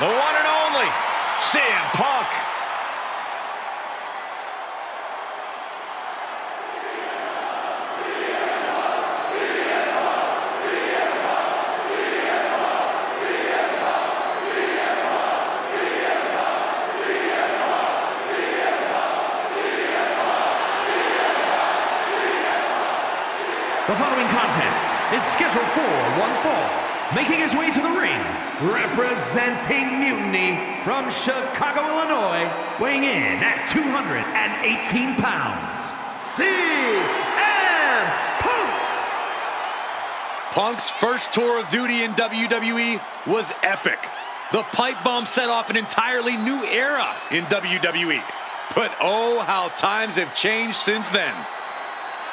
The one and only CM Punk. The following contest is scheduled for one fall. Making his way to the ring, representing Mutiny from Chicago, Illinois, weighing in at 218 pounds, CM Punk! Punk's first tour of duty in WWE was epic. The pipe bomb set off an entirely new era in WWE. But oh, how times have changed since then.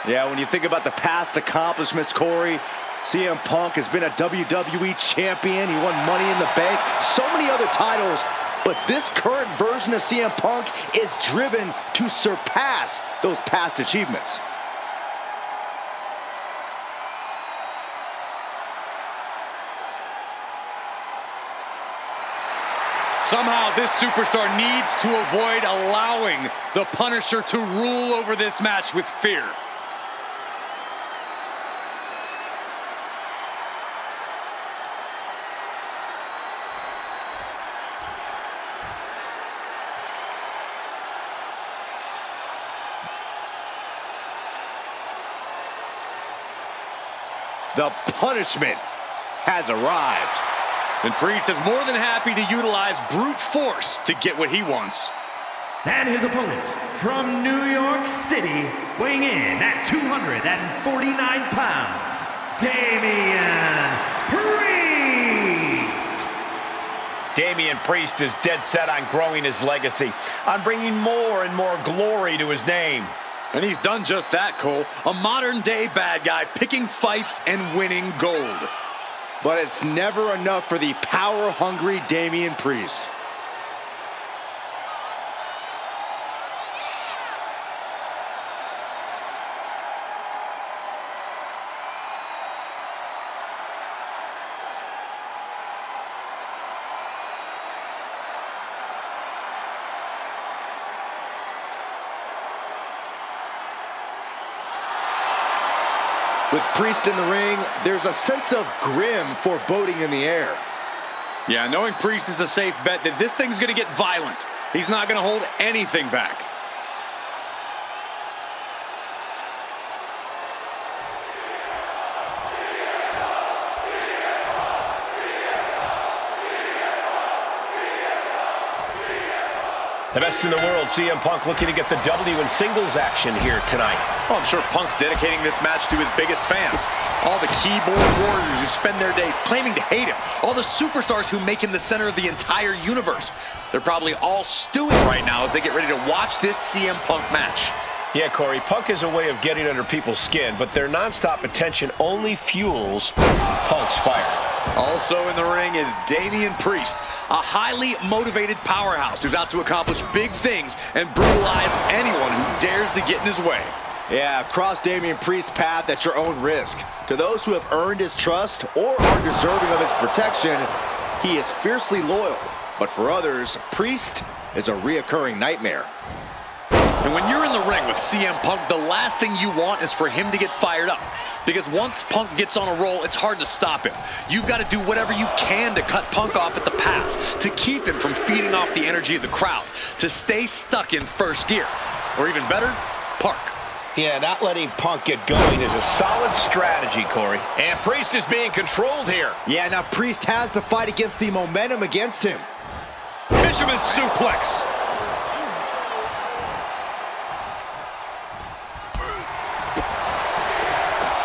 Yeah, when you think about the past accomplishments, Corey, CM Punk has been a WWE champion. He won Money in the Bank, so many other titles. But this current version of CM Punk is driven to surpass those past achievements. Somehow this superstar needs to avoid allowing the Punisher to rule over this match with fear. The punishment has arrived. And Priest is more than happy to utilize brute force to get what he wants. And his opponent from New York City, weighing in at 249 pounds, Damian Priest! Damian Priest is dead set on growing his legacy, on bringing more and more glory to his name. And he's done just that, Cole. A modern-day bad guy picking fights and winning gold. But it's never enough for the power-hungry Damian Priest. With Priest in the ring, there's a sense of grim foreboding in the air. Yeah, knowing Priest is a safe bet that this thing's gonna get violent. He's not gonna hold anything back. The best in the world, CM Punk looking to get the W in singles action here tonight. Oh, I'm sure Punk's dedicating this match to his biggest fans. All the keyboard warriors who spend their days claiming to hate him. All the superstars who make him the center of the entire universe. They're probably all stewing right now as they get ready to watch this CM Punk match. Yeah, Corey, Punk is a way of getting under people's skin, but their nonstop attention only fuels Punk's fire. Also in the ring is Damian Priest, a highly motivated powerhouse who's out to accomplish big things and brutalize anyone who dares to get in his way. Yeah, cross Damian Priest's path at your own risk. To those who have earned his trust or are deserving of his protection, he is fiercely loyal. But for others, Priest is a reoccurring nightmare. And when you're in the ring with CM Punk, the last thing you want is for him to get fired up. Because once Punk gets on a roll, it's hard to stop him. You've got to do whatever you can to cut Punk off at the pass, to keep him from feeding off the energy of the crowd, to stay stuck in first gear. Or even better, park. Yeah, not letting Punk get going is a solid strategy, Corey. And Priest is being controlled here. Yeah, now Priest has to fight against the momentum against him. Fisherman suplex.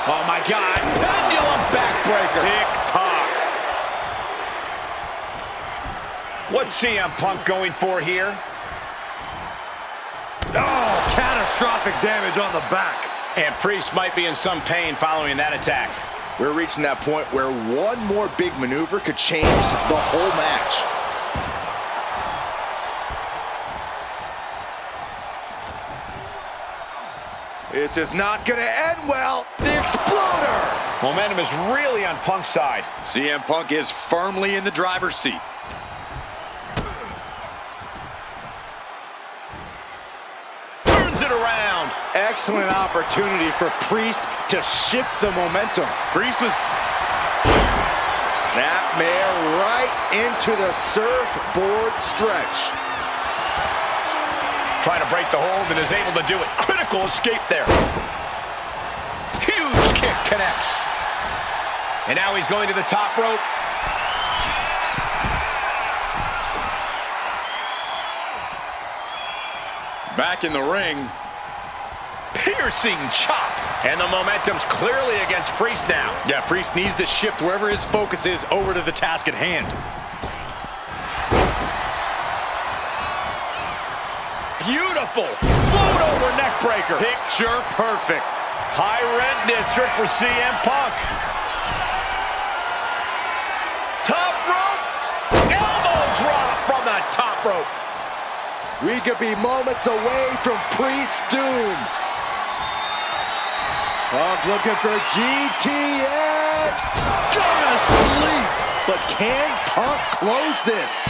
Oh my God, pendulum backbreaker. Tick-tock. What's CM Punk going for here? Oh, catastrophic damage on the back. And Priest might be in some pain following that attack. We're reaching that point where one more big maneuver could change the whole match. This is not going to end well. The Exploder! Momentum is really on Punk's side. CM Punk is firmly in the driver's seat. excellent opportunity for Priest to shift the momentum. Priest was... Snapmare right into the surfboard stretch. Trying to break the hold and is able to do it. Critical escape there. Huge kick connects. And now he's going to the top rope. Back in the ring. Piercing chop. And the momentum's clearly against Priest now. Yeah, Priest needs to shift wherever his focus is over to the task at hand. Beautiful. Float over neck breaker. Picture perfect. High red district for CM Punk. Top rope. Elbow drop from the top rope. We could be moments away from Priest's doom. Punk looking for GTS. Gonna sleep. But can Punk close this?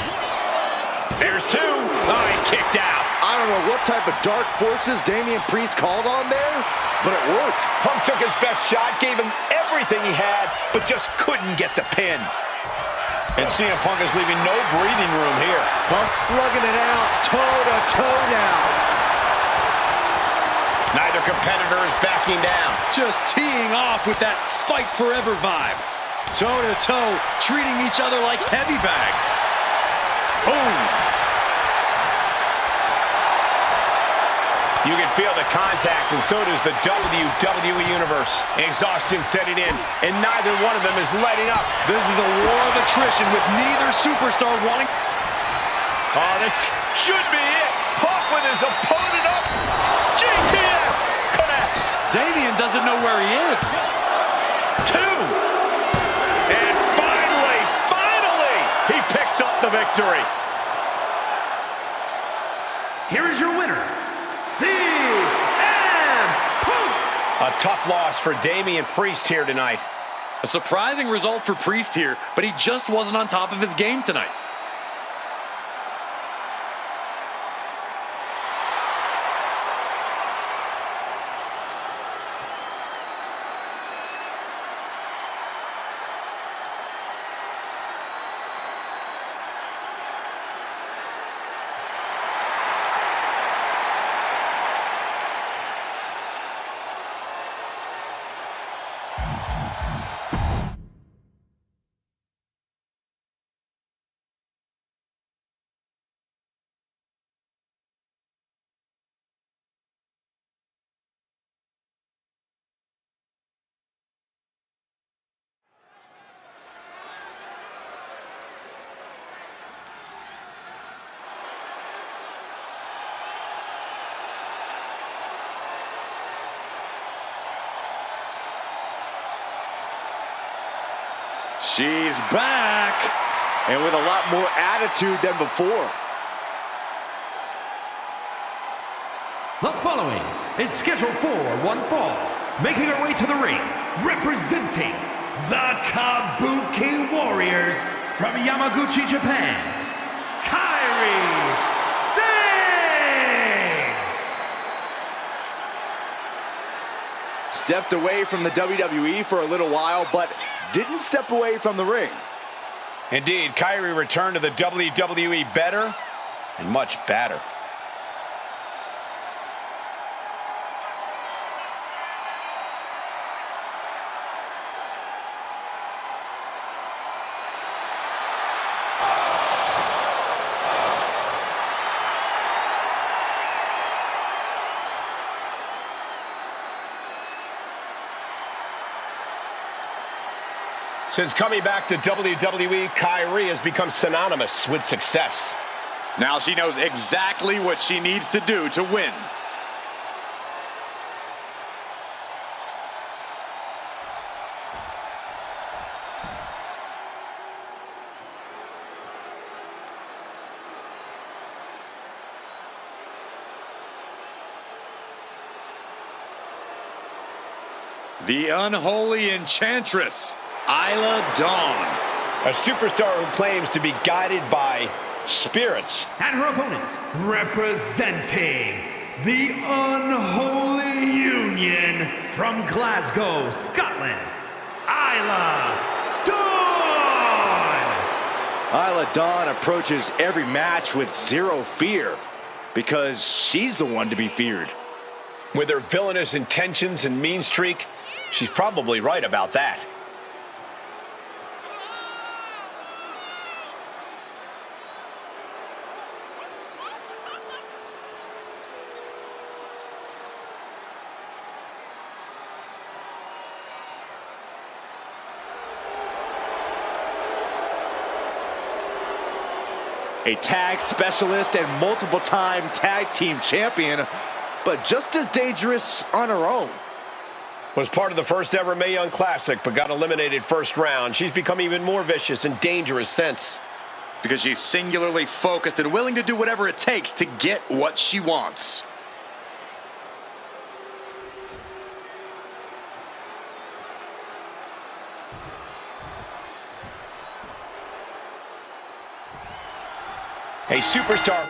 There's two. Oh, he kicked out. I don't know what type of dark forces Damian Priest called on there, but it worked. Punk took his best shot, gave him everything he had, but just couldn't get the pin. And CM Punk is leaving no breathing room here. Punk slugging it out, toe-to-toe now. Neither competitor is backing down. Just teeing off with that fight forever vibe. Toe-to-toe, treating each other like heavy bags. Boom. You can feel the contact, and so does the WWE Universe. Exhaustion setting in, and neither one of them is letting up. This is a war of attrition with neither superstar wanting... Oh, this should be it. Punk with his opponent up. GTS connects. Damian doesn't know where he is. Two. And finally, he picks up the victory. Here is your winner, CM Punk. A tough loss for Damian Priest here tonight. A surprising result for Priest here, but he just wasn't on top of his game tonight. She's back, and with a lot more attitude than before. The following is scheduled for one fall, making her way to the ring, representing the Kabuki Warriors from Yamaguchi, Japan, Kairi Sane! Stepped away from the WWE for a little while, but didn't step away from the ring. Indeed, Kairi returned to the WWE better and much badder. Since coming back to WWE, Kairi has become synonymous with success. Now she knows exactly what she needs to do to win. The unholy enchantress, Isla Dawn. A superstar who claims to be guided by spirits. And her opponent, representing the unholy union from Glasgow, Scotland, Isla Dawn! Isla Dawn approaches every match with zero fear because she's the one to be feared. With her villainous intentions and mean streak, she's probably right about that. A tag specialist and multiple-time tag team champion, but just as dangerous on her own. Was part of the first ever Mae Young Classic, but got eliminated first round. She's become even more vicious and dangerous since. Because she's singularly focused and willing to do whatever it takes to get what she wants. A superstar.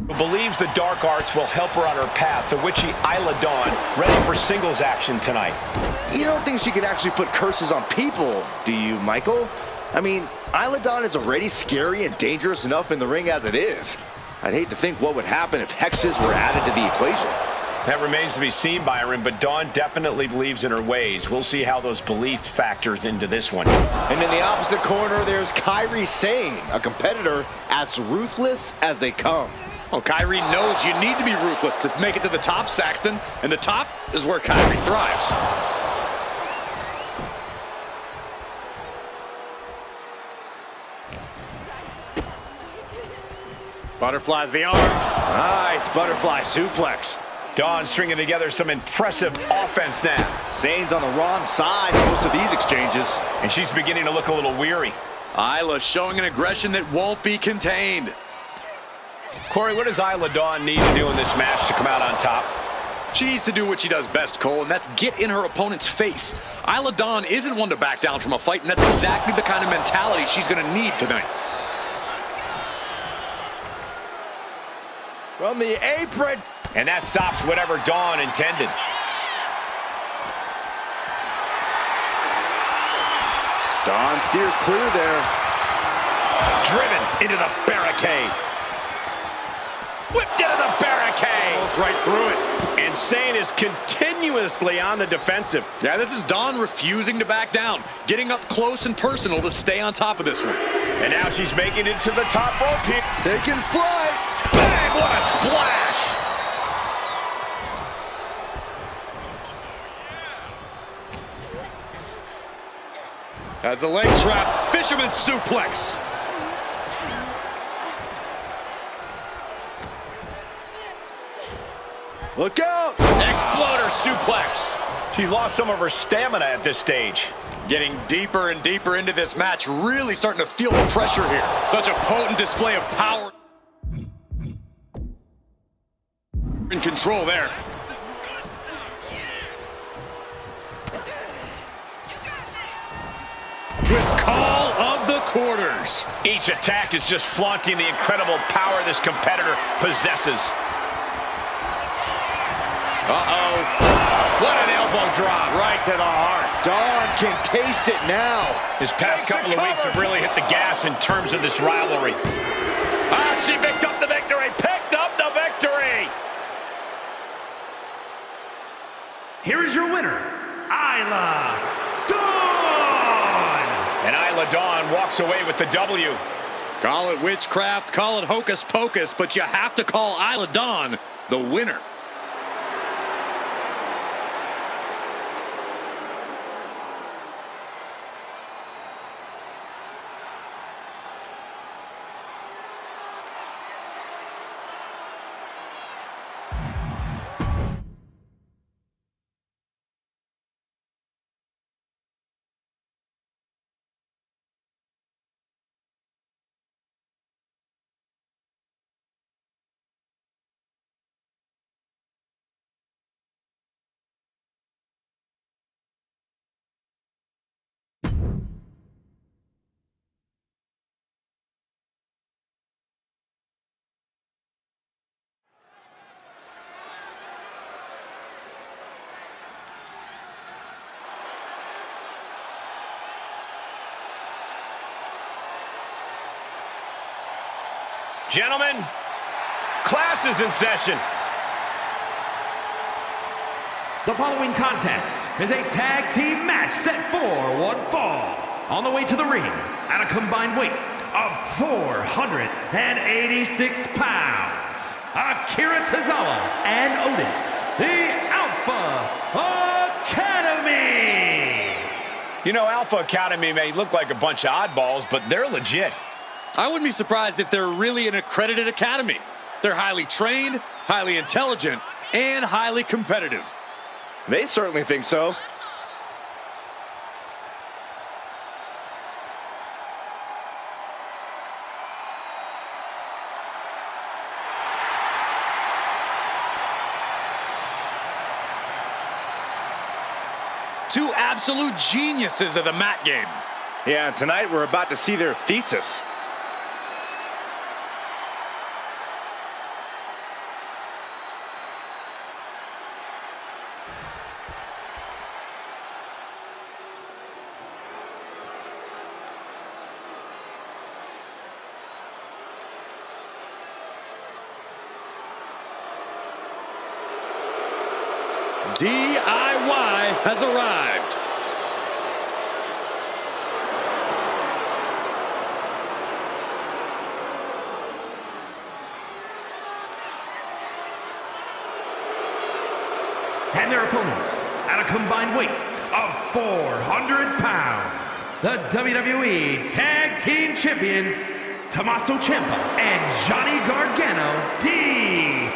Who believes the dark arts will help her on her path, the witchy Isla Dawn, ready for singles action tonight. You don't think she could actually put curses on people, do you, Michael? I mean, Isla Dawn is already scary and dangerous enough in the ring as it is. I'd hate to think what would happen if hexes were added to the equation. That remains to be seen, Byron, but Dawn definitely believes in her ways. We'll see how those beliefs factors into this one. And in the opposite corner, there's Kairi Sane, a competitor as ruthless as they come. Well, Kairi knows you need to be ruthless to make it to the top, Saxton. And the top is where Kairi thrives. Butterflies the arms. Nice butterfly suplex. Dawn stringing together some impressive offense now. Sane's on the wrong side in most of these exchanges. And she's beginning to look a little weary. Isla showing an aggression that won't be contained. Corey, what does Isla Dawn need to do in this match to come out on top? She needs to do what she does best, Cole, and that's get in her opponent's face. Isla Dawn isn't one to back down from a fight, and that's exactly the kind of mentality she's going to need tonight. From the apron. And that stops whatever Dawn intended. Dawn steers clear there. Driven into the barricade. Whipped into the barricade. Goes right through it. And Sane is continuously on the defensive. Yeah, this is Dawn refusing to back down, getting up close and personal to stay on top of this one. And now she's making it to the top rope here. Taking flight. Bang, what a splash. As the leg trapped, fisherman suplex. Look out! Exploder suplex. She lost some of her stamina at this stage. Getting deeper and deeper into this match, really starting to feel the pressure here. Such a potent display of power. In control there. With call of the quarters. Each attack is just flaunting the incredible power this competitor possesses. Uh-oh. What an elbow drop. Right to the heart. Dawn can taste it now. His past couple of weeks have really hit the gas in terms of this rivalry. Ah, she picked up the victory. Picked up the victory. Here is your winner, Isla Dawn! And Isla Dawn walks away with the W. Call it witchcraft, call it hocus pocus, but you have to call Isla Dawn the winner. Gentlemen, class is in session. The following contest is a tag team match set for one fall. On the way to the ring at a combined weight of 486 pounds, Akira Tozawa and Otis, the Alpha Academy. You know, Alpha Academy may look like a bunch of oddballs, but they're legit. I wouldn't be surprised if they're really an accredited academy. They're highly trained, highly intelligent, and highly competitive. They certainly think so. Two absolute geniuses of the mat game. Yeah, tonight we're about to see their thesis. DIY has arrived. And their opponents at a combined weight of 400 pounds, the WWE Tag Team Champions, Tommaso Ciampa and Johnny Gargano, DIY.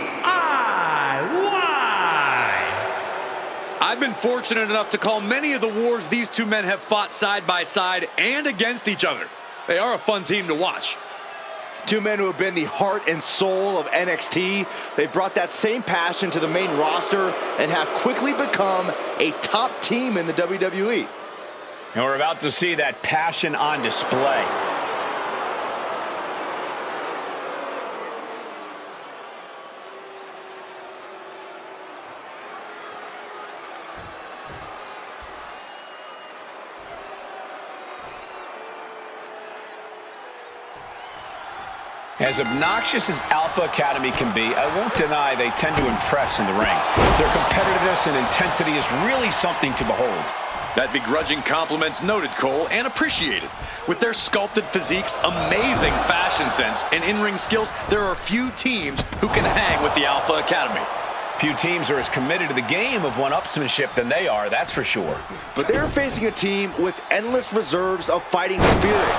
I've been fortunate enough to call many of the wars these two men have fought side by side and against each other. They are a fun team to watch. Two men who have been the heart and soul of NXT. They brought that same passion to the main roster and have quickly become a top team in the WWE. And we're about to see that passion on display. As obnoxious as Alpha Academy can be, I won't deny they tend to impress in the ring. Their competitiveness and intensity is really something to behold. That begrudging compliment's noted, Cole, and appreciated. With their sculpted physiques, amazing fashion sense, and in-ring skills, there are few teams who can hang with the Alpha Academy. Few teams are as committed to the game of one-upsmanship than they are, that's for sure. But they're facing a team with endless reserves of fighting spirit.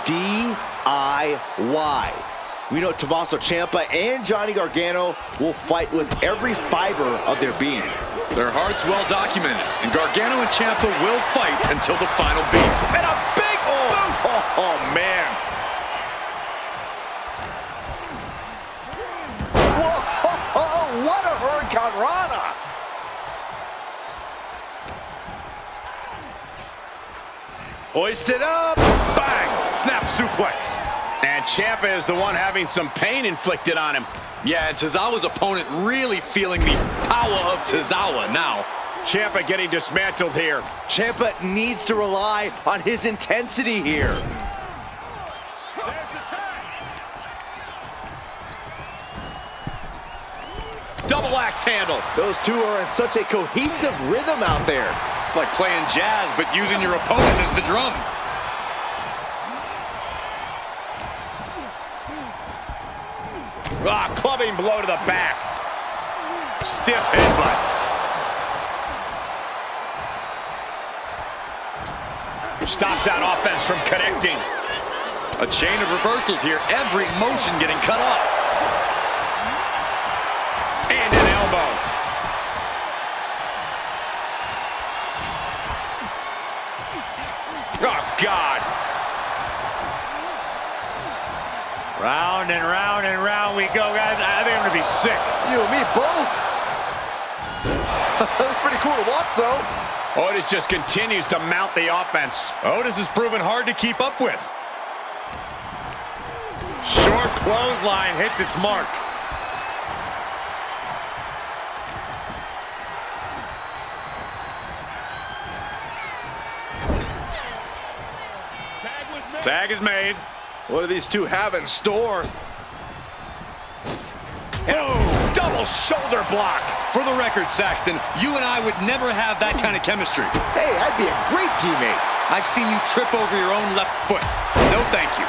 DIY. We know Tommaso Ciampa and Johnny Gargano will fight with every fiber of their being. Their hearts well documented, and Gargano and Ciampa will fight until the final beat. And a big boot! Oh, man. Whoa, what a Hurricane Rana! Hoisted up. Bang! Snap suplex. And Ciampa is the one having some pain inflicted on him. Yeah, and Tozawa's opponent really feeling the power of Tozawa now. Ciampa getting dismantled here. Ciampa needs to rely on his intensity here. Double axe handle. Those two are in such a cohesive rhythm out there. It's like playing jazz, but using your opponent as the drum. Clubbing blow to the back. Stiff headbutt. Stops that offense from connecting. A chain of reversals here. Every motion getting cut off. And an elbow. Oh, God. Round and round and round we go, guys. I think I'm going to be sick. You and me both. That was pretty cool to watch, though. Otis just continues to mount the offense. Otis has proven hard to keep up with. Short clothesline hits its mark. Tag is made. What do these two have in store? Oh, double shoulder block. For the record, Saxton, you and I would never have that kind of chemistry. Hey, I'd be a great teammate. I've seen you trip over your own left foot. No, thank you.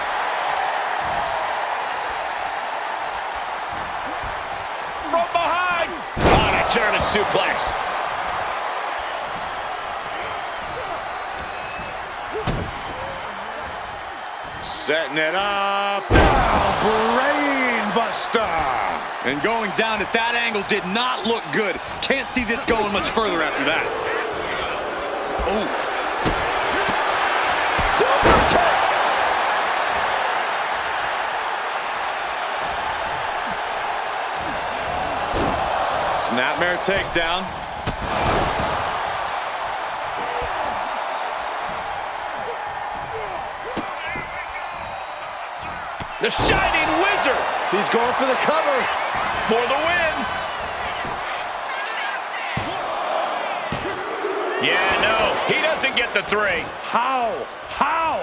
From behind. On a German suplex. Setting it up. Brain buster. And going down at that angle did not look good. Can't see this going much further after that. Oh. Super kick. Snapmare takedown. The Shining Wizard. He's going for the cover. For the win. Yeah, no, he doesn't get the three. How? How?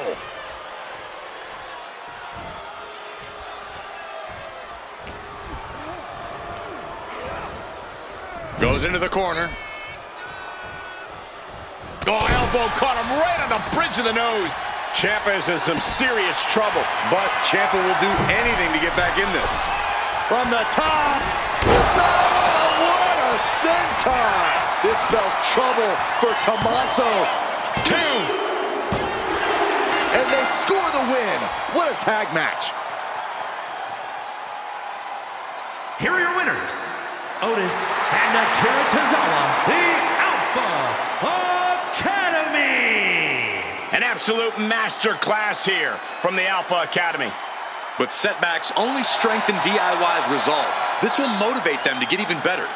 Goes into the corner. Oh, elbow caught him right on the bridge of the nose. Ciampa is in some serious trouble. But Ciampa will do anything to get back in this. From the top. What a senton. This spells trouble for Tommaso. 2. And they score the win. What a tag match. Here are your winners, Otis and Akira Tozawa, the Alpha Academy. An absolute master class here from the Alpha Academy. But setbacks only strengthen DIY's resolve. This will motivate them to get even better.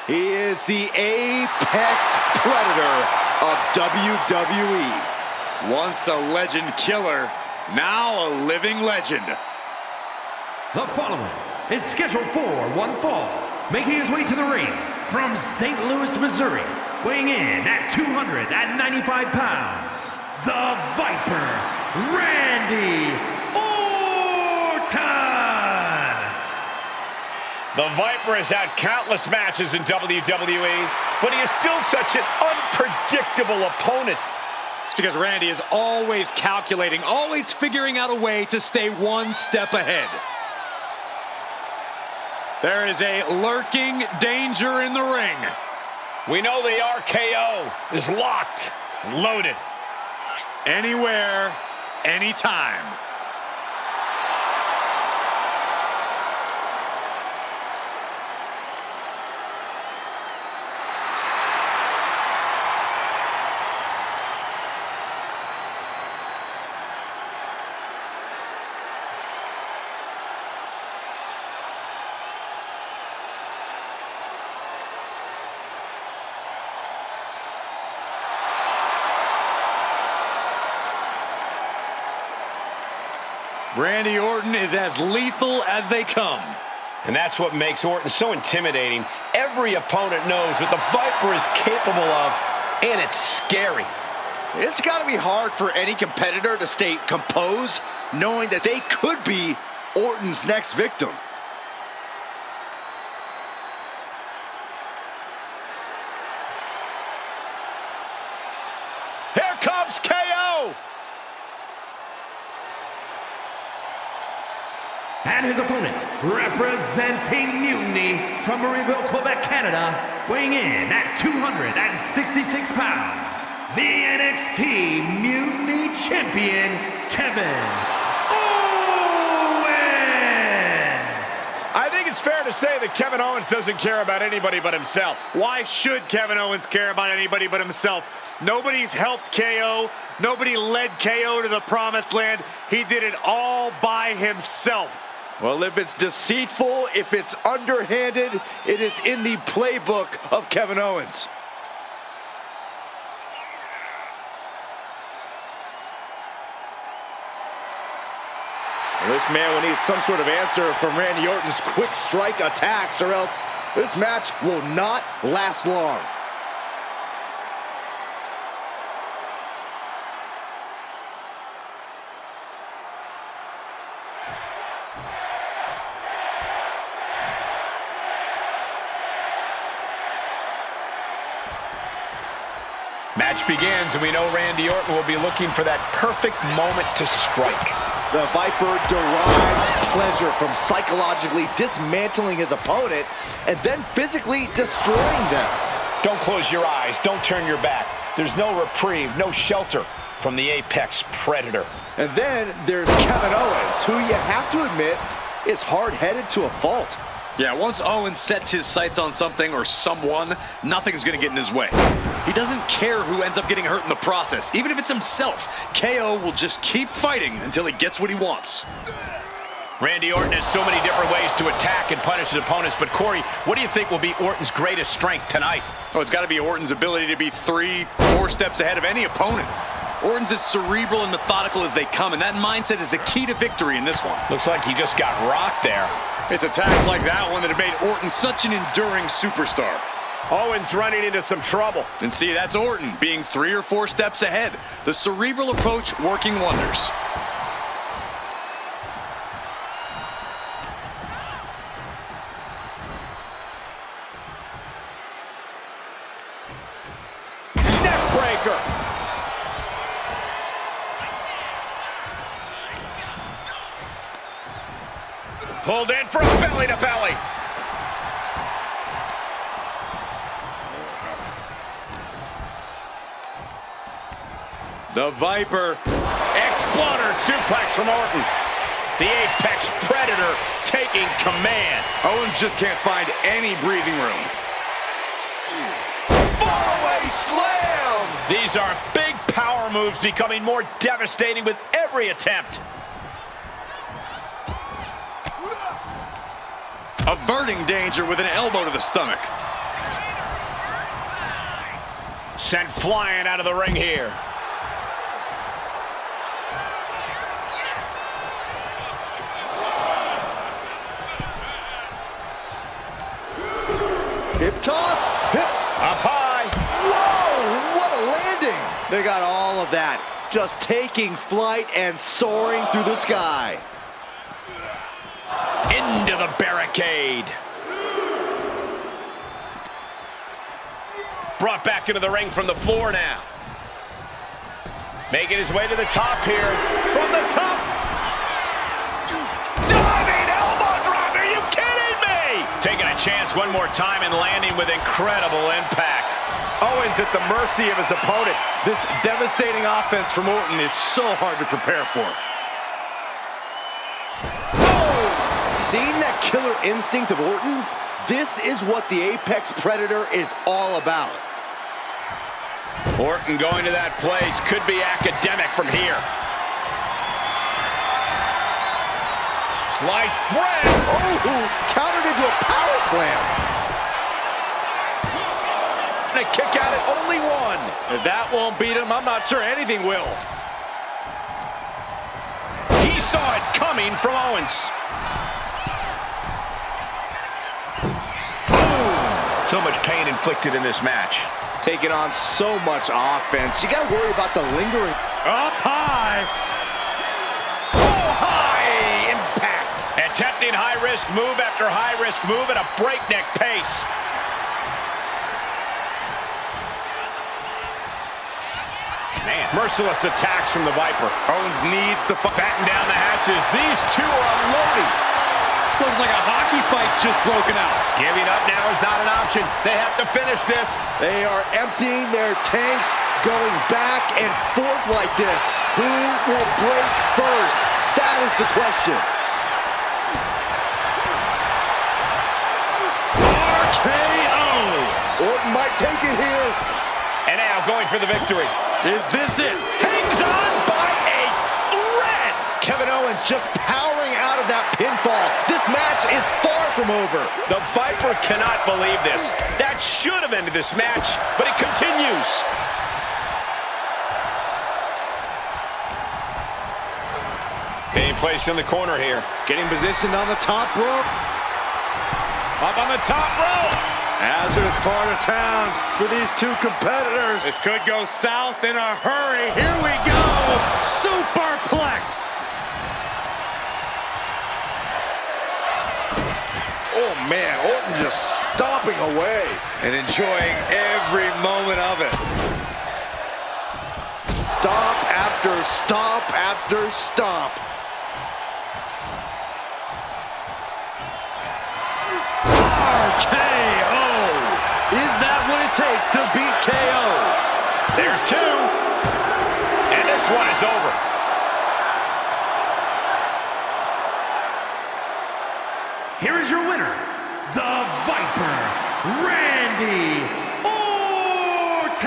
He is the apex predator of WWE. Once a legend killer, now a living legend. The following is scheduled for one fall, making his way to the ring from St. Louis, Missouri, weighing in at 295 pounds, the Viper, Randy Orton. The Viper has had countless matches in WWE, but he is still such an unpredictable opponent. It's because Randy is always calculating, always figuring out a way to stay one step ahead. There is a lurking danger in the ring. We know the RKO is locked and loaded. Anywhere, anytime. Randy Orton is as lethal as they come. And that's what makes Orton so intimidating. Every opponent knows what the Viper is capable of, and it's scary. It's got to be hard for any competitor to stay composed, knowing that they could be Orton's next victim. Here comes KO! And his opponent, representing Mutiny from Marieville, Quebec, Canada, weighing in at 266 pounds, the NXT Mutiny Champion, Kevin Owens! I think it's fair to say that Kevin Owens doesn't care about anybody but himself. Why should Kevin Owens care about anybody but himself? Nobody's helped KO. Nobody led KO to the promised land. He did it all by himself. Well, if it's deceitful, if it's underhanded, it is in the playbook of Kevin Owens. This man will need some sort of answer from Randy Orton's quick strike attacks, or else this match will not last long. Match begins, and we know Randy Orton will be looking for that perfect moment to strike. The Viper derives pleasure from psychologically dismantling his opponent and then physically destroying them. Don't close your eyes. Don't turn your back. There's no reprieve, no shelter from the apex predator. And then there's Kevin Owens, who you have to admit is hard-headed to a fault. Yeah, once Owens sets his sights on something or someone, nothing's going to get in his way. He doesn't care who ends up getting hurt in the process. Even if it's himself, KO will just keep fighting until he gets what he wants. Randy Orton has so many different ways to attack and punish his opponents, but Corey, what do you think will be Orton's greatest strength tonight? Oh, it's got to be Orton's ability to be 3, 4 steps ahead of any opponent. Orton's as cerebral and methodical as they come, and that mindset is the key to victory in this one. Looks like he just got rocked there. It's attacks like that one that have made Orton such an enduring superstar. Owens running into some trouble. And see, that's Orton being 3 or 4 steps ahead. The cerebral approach working wonders. Neckbreaker. Pulled in for a belly to belly. The Viper. Exploder suplex from Orton. The apex predator taking command. Owens just can't find any breathing room. Fallaway slam! These are big power moves becoming more devastating with every attempt. Averting danger with an elbow to the stomach. Sent flying out of the ring here. Hip toss, hip. Up high. Whoa, what a landing. They got all of that, just taking flight and soaring through the sky. Into the barricade. brought back into the ring from the floor now. Making his way to the top here. From the top. Diving elbow drop. Are you kidding me? Taking a chance one more time and landing with incredible impact. Owens at the mercy of his opponent. This devastating offense from Orton is so hard to prepare for. Seeing that killer instinct of Orton's, this is what the Apex Predator is all about. Orton going to that place could be academic from here. Sliced bread. Oh, countered into a power slam. And a kick out at only one. If that won't beat him, I'm not sure anything will. He saw it coming from Owens. So much pain inflicted in this match. Taking on so much offense. You got to worry about the lingering. Up high. Oh, high impact. Attempting high-risk move after high-risk move at a breakneck pace. Man, merciless attacks from the Viper. Owens needs to batten down the hatches. These two are unloading. Looks like a hockey fight's just broken out. Giving up now is not an option. They have to finish this. They are emptying their tanks, going back and forth like this. Who will break first? That is the question. RKO. Orton might take it here. And now going for the victory. Is this it? Hangs on by a thread. Kevin Owens just powering out of that pinfall. This match is far from over. The Viper cannot believe this. That should have ended this match, but it continues. Being placed in the corner here. Getting positioned on the top rope. Up on the top rope. Hazardous part of town for these two competitors. This could go south in a hurry. Here we go. Superplex. Oh, man, Orton just stomping away. And enjoying every moment of it. Stomp after stomp after stomp. RKO. Is that what it takes to beat KO? There's two. And this one is over. Here is your winner, the Viper, Randy Orton.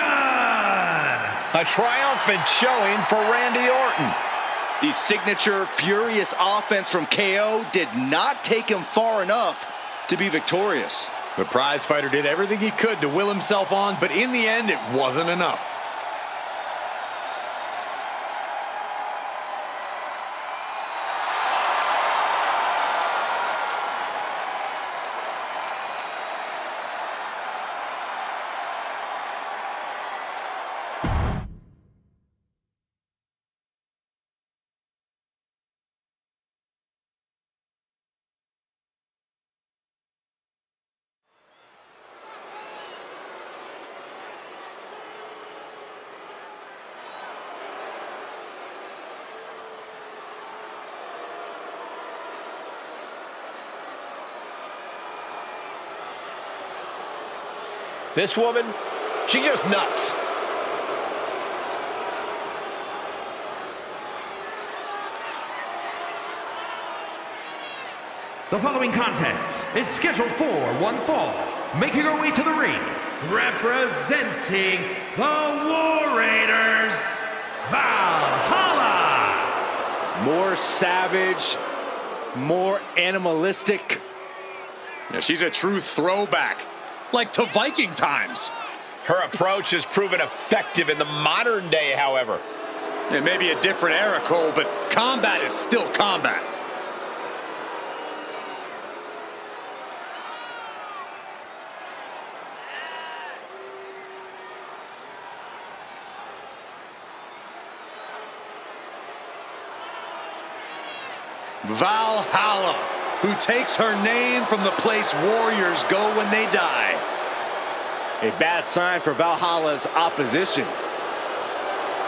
A triumphant showing for Randy Orton. The signature furious offense from KO did not take him far enough to be victorious. The prize fighter did everything he could to will himself on, but in the end, it wasn't enough. This woman, she's just nuts. The following contest is scheduled for one fall. Making her way to the ring, representing the War Raiders, Valhalla. More savage, more animalistic. Yeah, she's a true throwback, like to Viking times. Her approach has proven effective in the modern day, however. It may be a different era, Cole, but combat is still combat. Valhalla, who takes her name from the place warriors go when they die. A bad sign for Valhalla's opposition.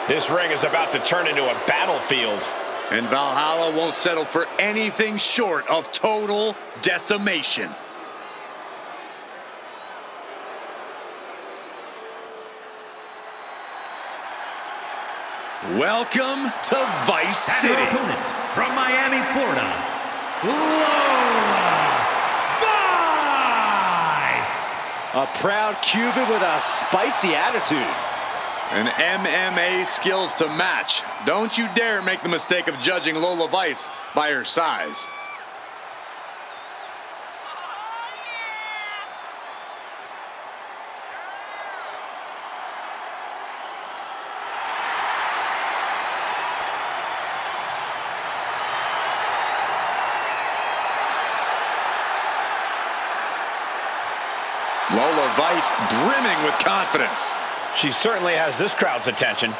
This ring is about to turn into a battlefield. And Valhalla won't settle for anything short of total decimation. Welcome to Vice City. And her opponent from Miami, Florida, Lola Vice. A proud Cuban with a spicy attitude. And MMA skills to match. Don't you dare make the mistake of judging Lola Vice by her size. Lola Vice brimming with confidence. She certainly has this crowd's attention.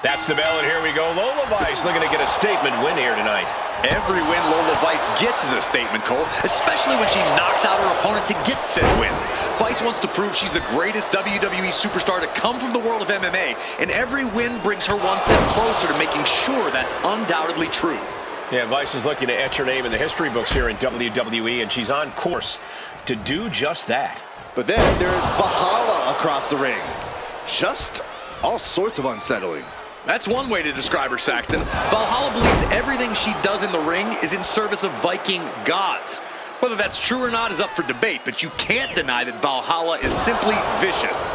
That's the bell, and here we go. Lola Vice looking to get a statement win here tonight. Every win Lola Vice gets is a statement, Cole, especially when she knocks out her opponent to get said win. Vice wants to prove she's the greatest WWE superstar to come from the world of MMA, and every win brings her one step closer to making sure that's undoubtedly true. Yeah, Vice is looking to etch her name in the history books here in WWE, and she's on course to do just that. But then there's Valhalla across the ring. Just all sorts of unsettling. That's one way to describe her, Saxton. Valhalla believes everything she does in the ring is in service of Viking gods. Whether that's true or not is up for debate, but you can't deny that Valhalla is simply vicious.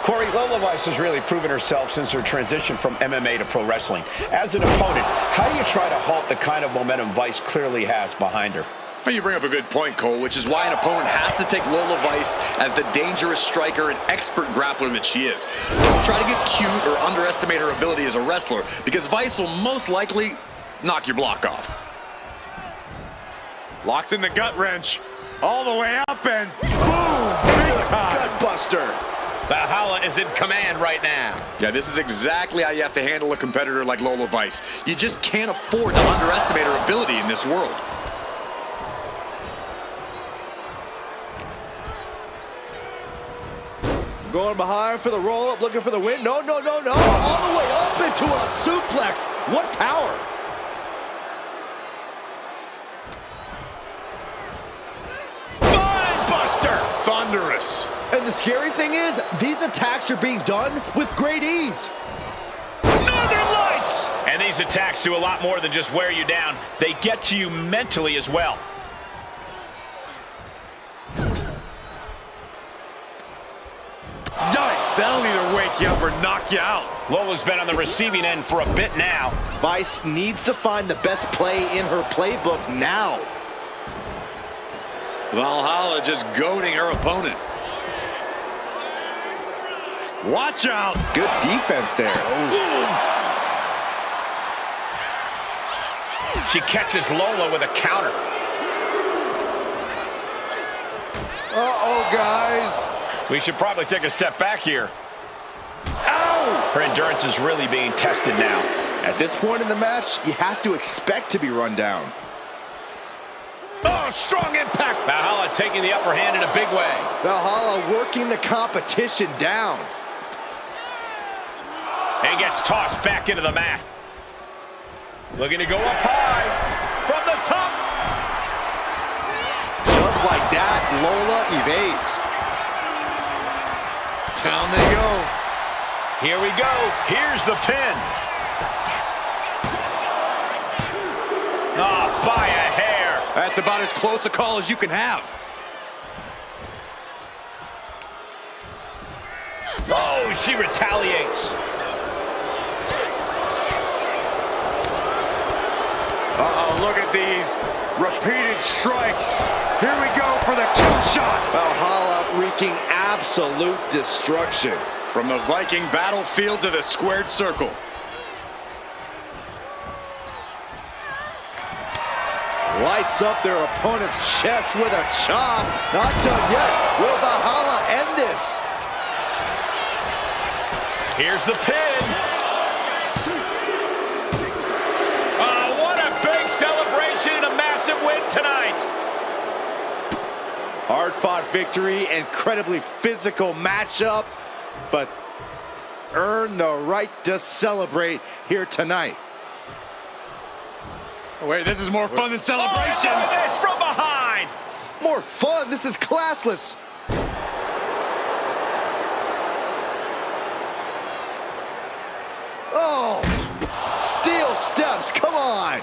Corey, Lola Vice has really proven herself since her transition from MMA to pro wrestling. As an opponent, how do you try to halt the kind of momentum Vice clearly has behind her? Well, you bring up a good point, Cole, which is why an opponent has to take Lola Vice as the dangerous striker and expert grappler that she is. Don't try to get cute or underestimate her ability as a wrestler, because Vice will most likely knock your block off. Locks in the gut wrench. All the way up and boom! Big time. Gut buster. Valhalla is in command right now. Yeah, this is exactly how you have to handle a competitor like Lola Vice. You just can't afford to underestimate her ability in this world. Going behind for the roll-up, looking for the win. No, no, no, no. All the way up into a suplex. What power. Buster! Thunderous. And the scary thing is, these attacks are being done with great ease. Northern Lights! And these attacks do a lot more than just wear you down. They get to you mentally as well. Yikes, that'll either wake you up or knock you out. Lola's been on the receiving end for a bit now. Vice needs to find the best play in her playbook now. Valhalla just goading her opponent. Watch out. Good defense there. She catches Lola with a counter. Uh-oh, guys. We should probably take a step back here. Ow! Her endurance is really being tested now. At this point in the match, you have to expect to be run down. Oh, strong impact. Valhalla taking the upper hand in a big way. Valhalla working the competition down. And gets tossed back into the mat. Looking to go up high. From the top. Just like that, Lola evades. Down they go. Here we go. Here's the pin. Ah, by a hair. That's about as close a call as you can have. Oh, she retaliates. Uh-oh, look at these repeated strikes. Here we go for the kill shot. Valhalla wreaking absolute destruction. From the Viking battlefield to the squared circle. Lights up their opponent's chest with a chop. Not done yet. Will Valhalla end this? Here's the pin. Oh, what a big celebration and a massive win tonight. Hard-fought victory, incredibly physical matchup, but earned the right to celebrate here tonight. Wait, this is more fun than celebration. Oh, this from behind. More fun, this is classless. Oh, steel steps, come on.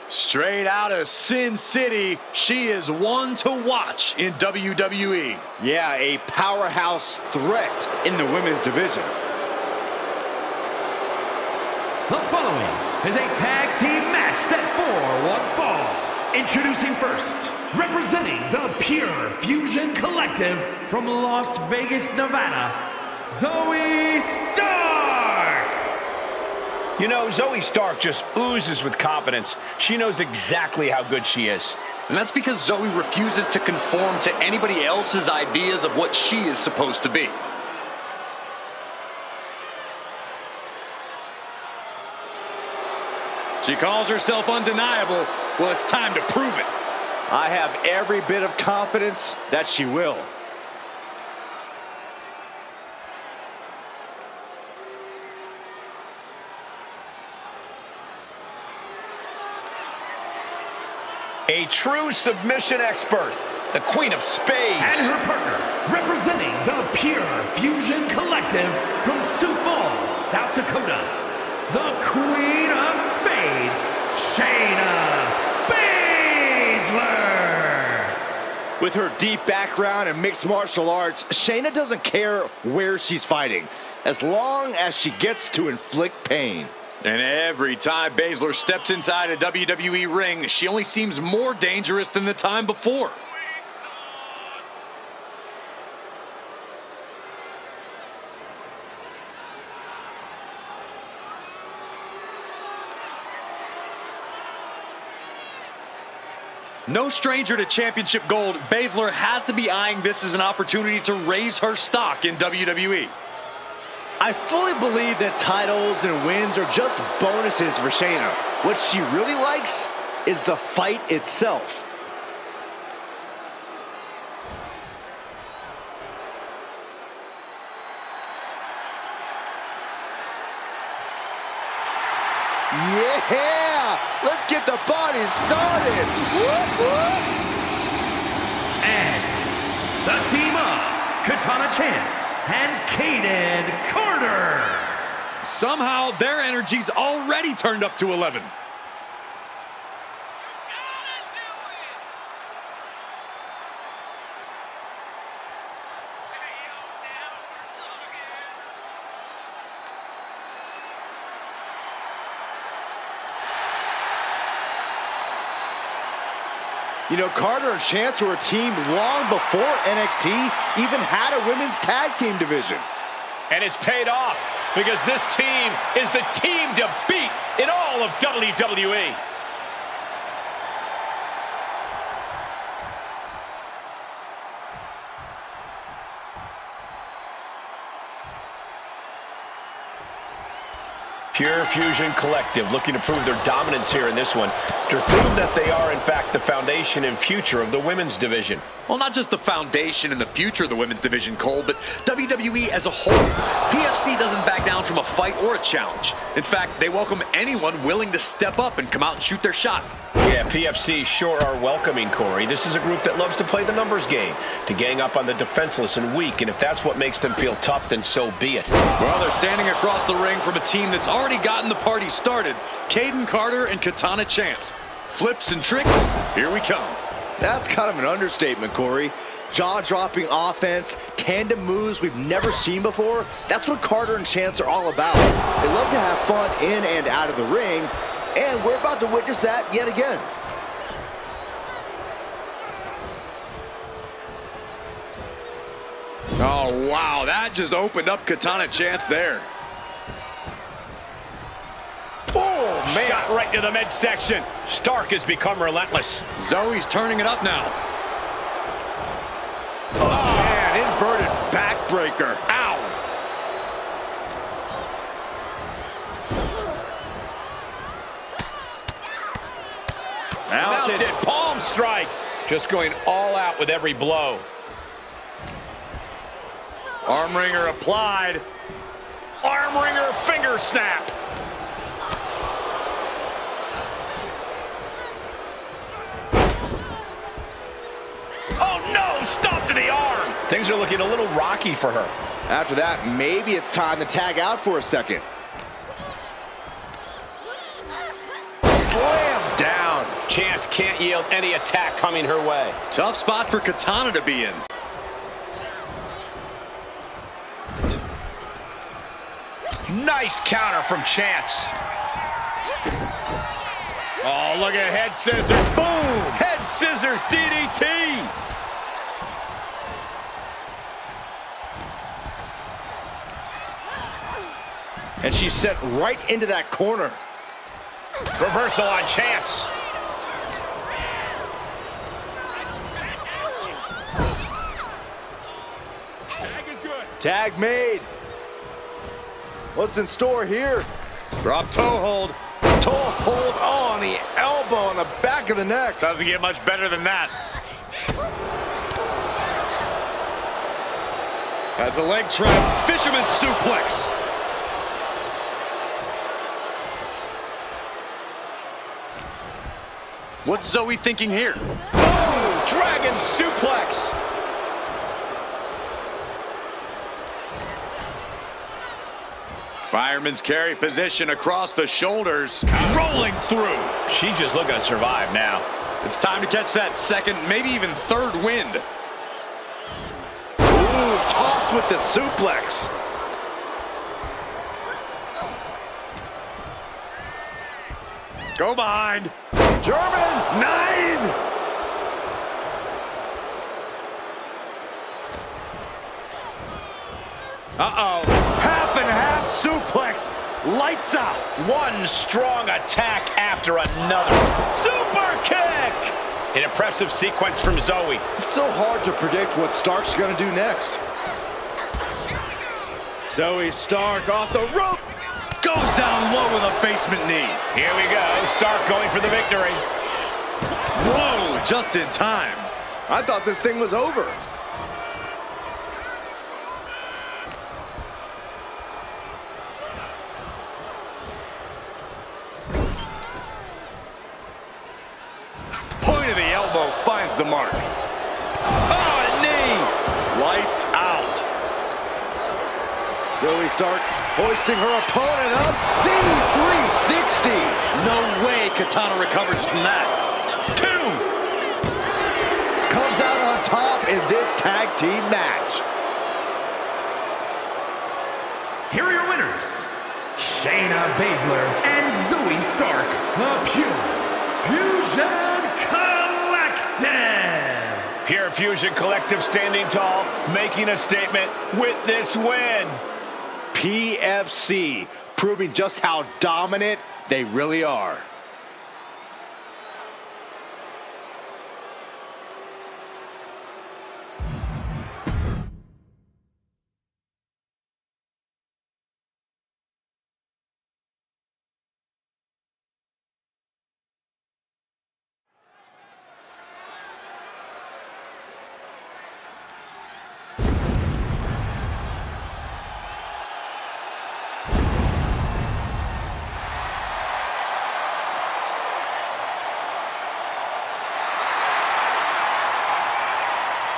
Straight out of Sin City, she is one to watch in WWE. Yeah, a powerhouse threat in the women's division. The following is a tag team match set for one fall. Introducing first, representing the Pure Fusion Collective from Las Vegas, Nevada, Zoe Stark! You know, Zoe Stark just oozes with confidence. She knows exactly how good she is. And that's because Zoe refuses to conform to anybody else's ideas of what she is supposed to be. She calls herself undeniable. Well, it's time to prove it. I have every bit of confidence that she will. A true submission expert, the Queen of Spades. And her partner, representing the Pure Fusion Collective from Sioux Falls, South Dakota, the Queen of Spades, Shayna Baszler. With her deep background in mixed martial arts, Shayna doesn't care where she's fighting, as long as she gets to inflict pain. And every time Baszler steps inside a WWE ring, she only seems more dangerous than the time before. No stranger to championship gold, Baszler has to be eyeing this as an opportunity to raise her stock in WWE. I fully believe that titles and wins are just bonuses for Shayna. What she really likes is the fight itself. Yeah! Let's get the party started! Whoop, whoop. And the team of Katana Chance and Kaden Carter. Somehow, their energy's already turned up to 11. You know, Carter and Chance were a team long before NXT even had a women's tag team division. And it's paid off because this team is the team to beat in all of WWE. Pure Fusion Collective looking to prove their dominance here in this one, to prove that they are, in fact, the foundation and future of the women's division. Well, not just the foundation and the future of the women's division, Cole, but WWE as a whole. PFC doesn't back down from a fight or a challenge. In fact, they welcome anyone willing to step up and come out and shoot their shot. Yeah, PFC sure are welcoming, Corey. This is a group that loves to play the numbers game, to gang up on the defenseless and weak, and if that's what makes them feel tough, then so be it. Well, they're standing across the ring from a team that's already gotten the party started. Kaden Carter and Katana Chance. Flips and tricks, here we come. That's kind of an understatement, Corey. Jaw-dropping offense, tandem moves we've never seen before. That's what Carter and Chance are all about. They love to have fun in and out of the ring, and we're about to witness that yet again. Oh, wow, that just opened up Katana Chance there. Oh, man. Shot right to the midsection. Stark has become relentless. Zoe's turning it up now. Oh, man, inverted backbreaker. Ow. Mounted palm strikes. Just going all out with every blow. Arm wringer applied. Arm wringer finger snap. Oh no, stop to the arm. Things are looking a little rocky for her. After that, maybe it's time to tag out for a second. Slam down. Chance can't yield any attack coming her way. Tough spot for Katana to be in. Nice counter from Chance. Oh, look at head scissors. Boom! Head scissors DDT. And she's sent right into that corner. Reversal on Chance. Tag made. What's in store here? Drop toe hold. Toe hold on the elbow on the back of the neck. Doesn't get much better than that. Has the leg trapped. Fisherman suplex. What's Zoe thinking here? Oh, dragon suplex. Fireman's carry position across the shoulders. Rolling through. She's just looking to survive now. It's time to catch that second, maybe even third wind. Ooh, tossed with the suplex. Go behind. German. 9. Uh-oh. Half and half suplex. Lights out. One strong attack after another. Super kick. An impressive sequence from Zoe. It's so hard to predict what Stark's gonna do next. Zoe Stark off the rope. Goes down low with a basement knee. Here we go. Stark going for the victory. Whoa, just in time. I thought this thing was over. Point of the elbow finds the mark. Oh, a knee. Lights out. Zoe Stark hoisting her opponent up. C360. No way Katana recovers from that. 2. Comes out on top in this tag team match. Here are your winners, Shayna Baszler and Zoe Stark, the Pure Fusion Collective. Pure Fusion Collective standing tall, making a statement with this win. PFC, proving just how dominant they really are.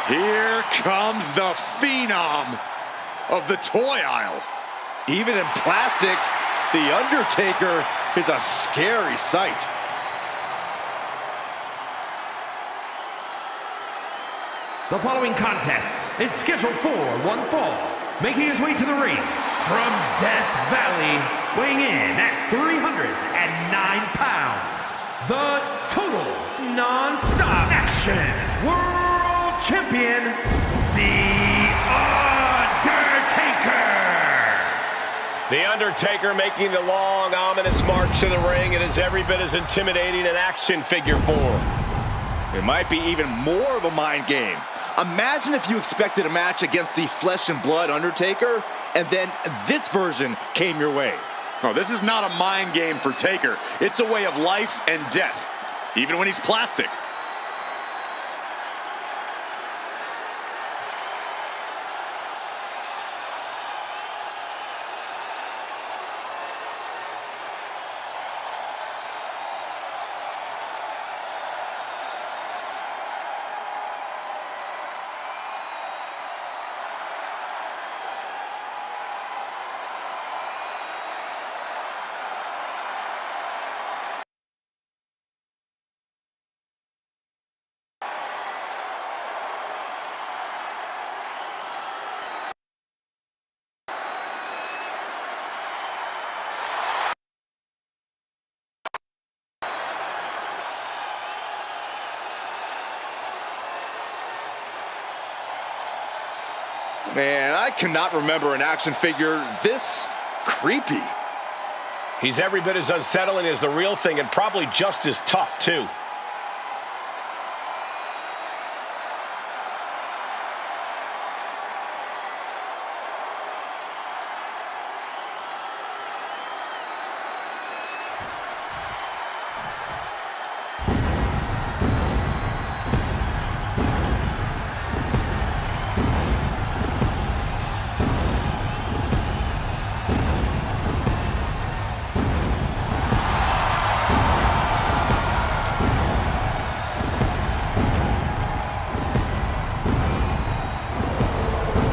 Here comes the phenom of the toy aisle. Even in plastic, The Undertaker is a scary sight. The following contest is scheduled for one fall. Making his way to the ring from Death Valley, weighing in at 309 pounds, the total non-stop action world champion, The Undertaker. The Undertaker making the long, ominous march to the ring. It is every bit as intimidating an action figure form. It might be even more of a mind game. Imagine if you expected a match against the flesh and blood Undertaker, and then this version came your way. No, this is not a mind game for Taker. It's a way of life and death, even when he's plastic. Man, I cannot remember an action figure this creepy. He's every bit as unsettling as the real thing, and probably just as tough, too.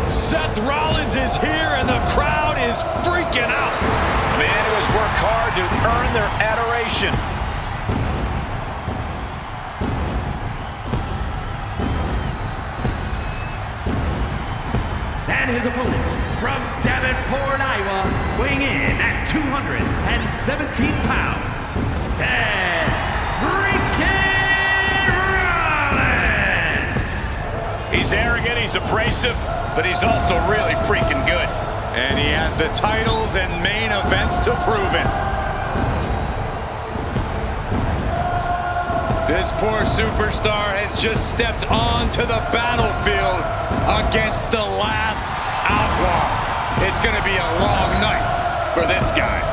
Seth Rollins is here and the crowd is freaking out. Man who has worked hard to earn their adoration. And his opponent from Davenport, Iowa, weighing in at 217 pounds, Seth freaking Rollins. He's arrogant, he's abrasive, but he's also really freaking good. And he has the titles and main events to prove it. This poor superstar has just stepped onto the battlefield against the last outlaw. It's going to be a long night for this guy.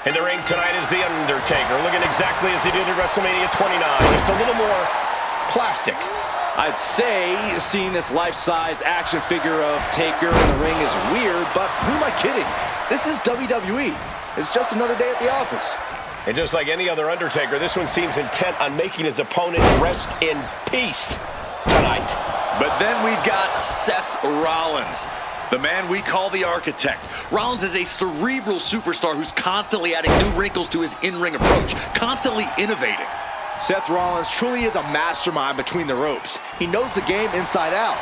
In the ring tonight is The Undertaker, looking exactly as he did at WrestleMania 29, just a little more plastic. I'd say seeing this life-size action figure of Taker in the ring is weird, but who am I kidding? This is WWE. It's just another day at the office. And just like any other Undertaker, this one seems intent on making his opponent rest in peace tonight. But then we've got Seth Rollins, the man we call the Architect. Rollins is a cerebral superstar who's constantly adding new wrinkles to his in-ring approach, constantly innovating. Seth Rollins truly is a mastermind between the ropes. He knows the game inside out.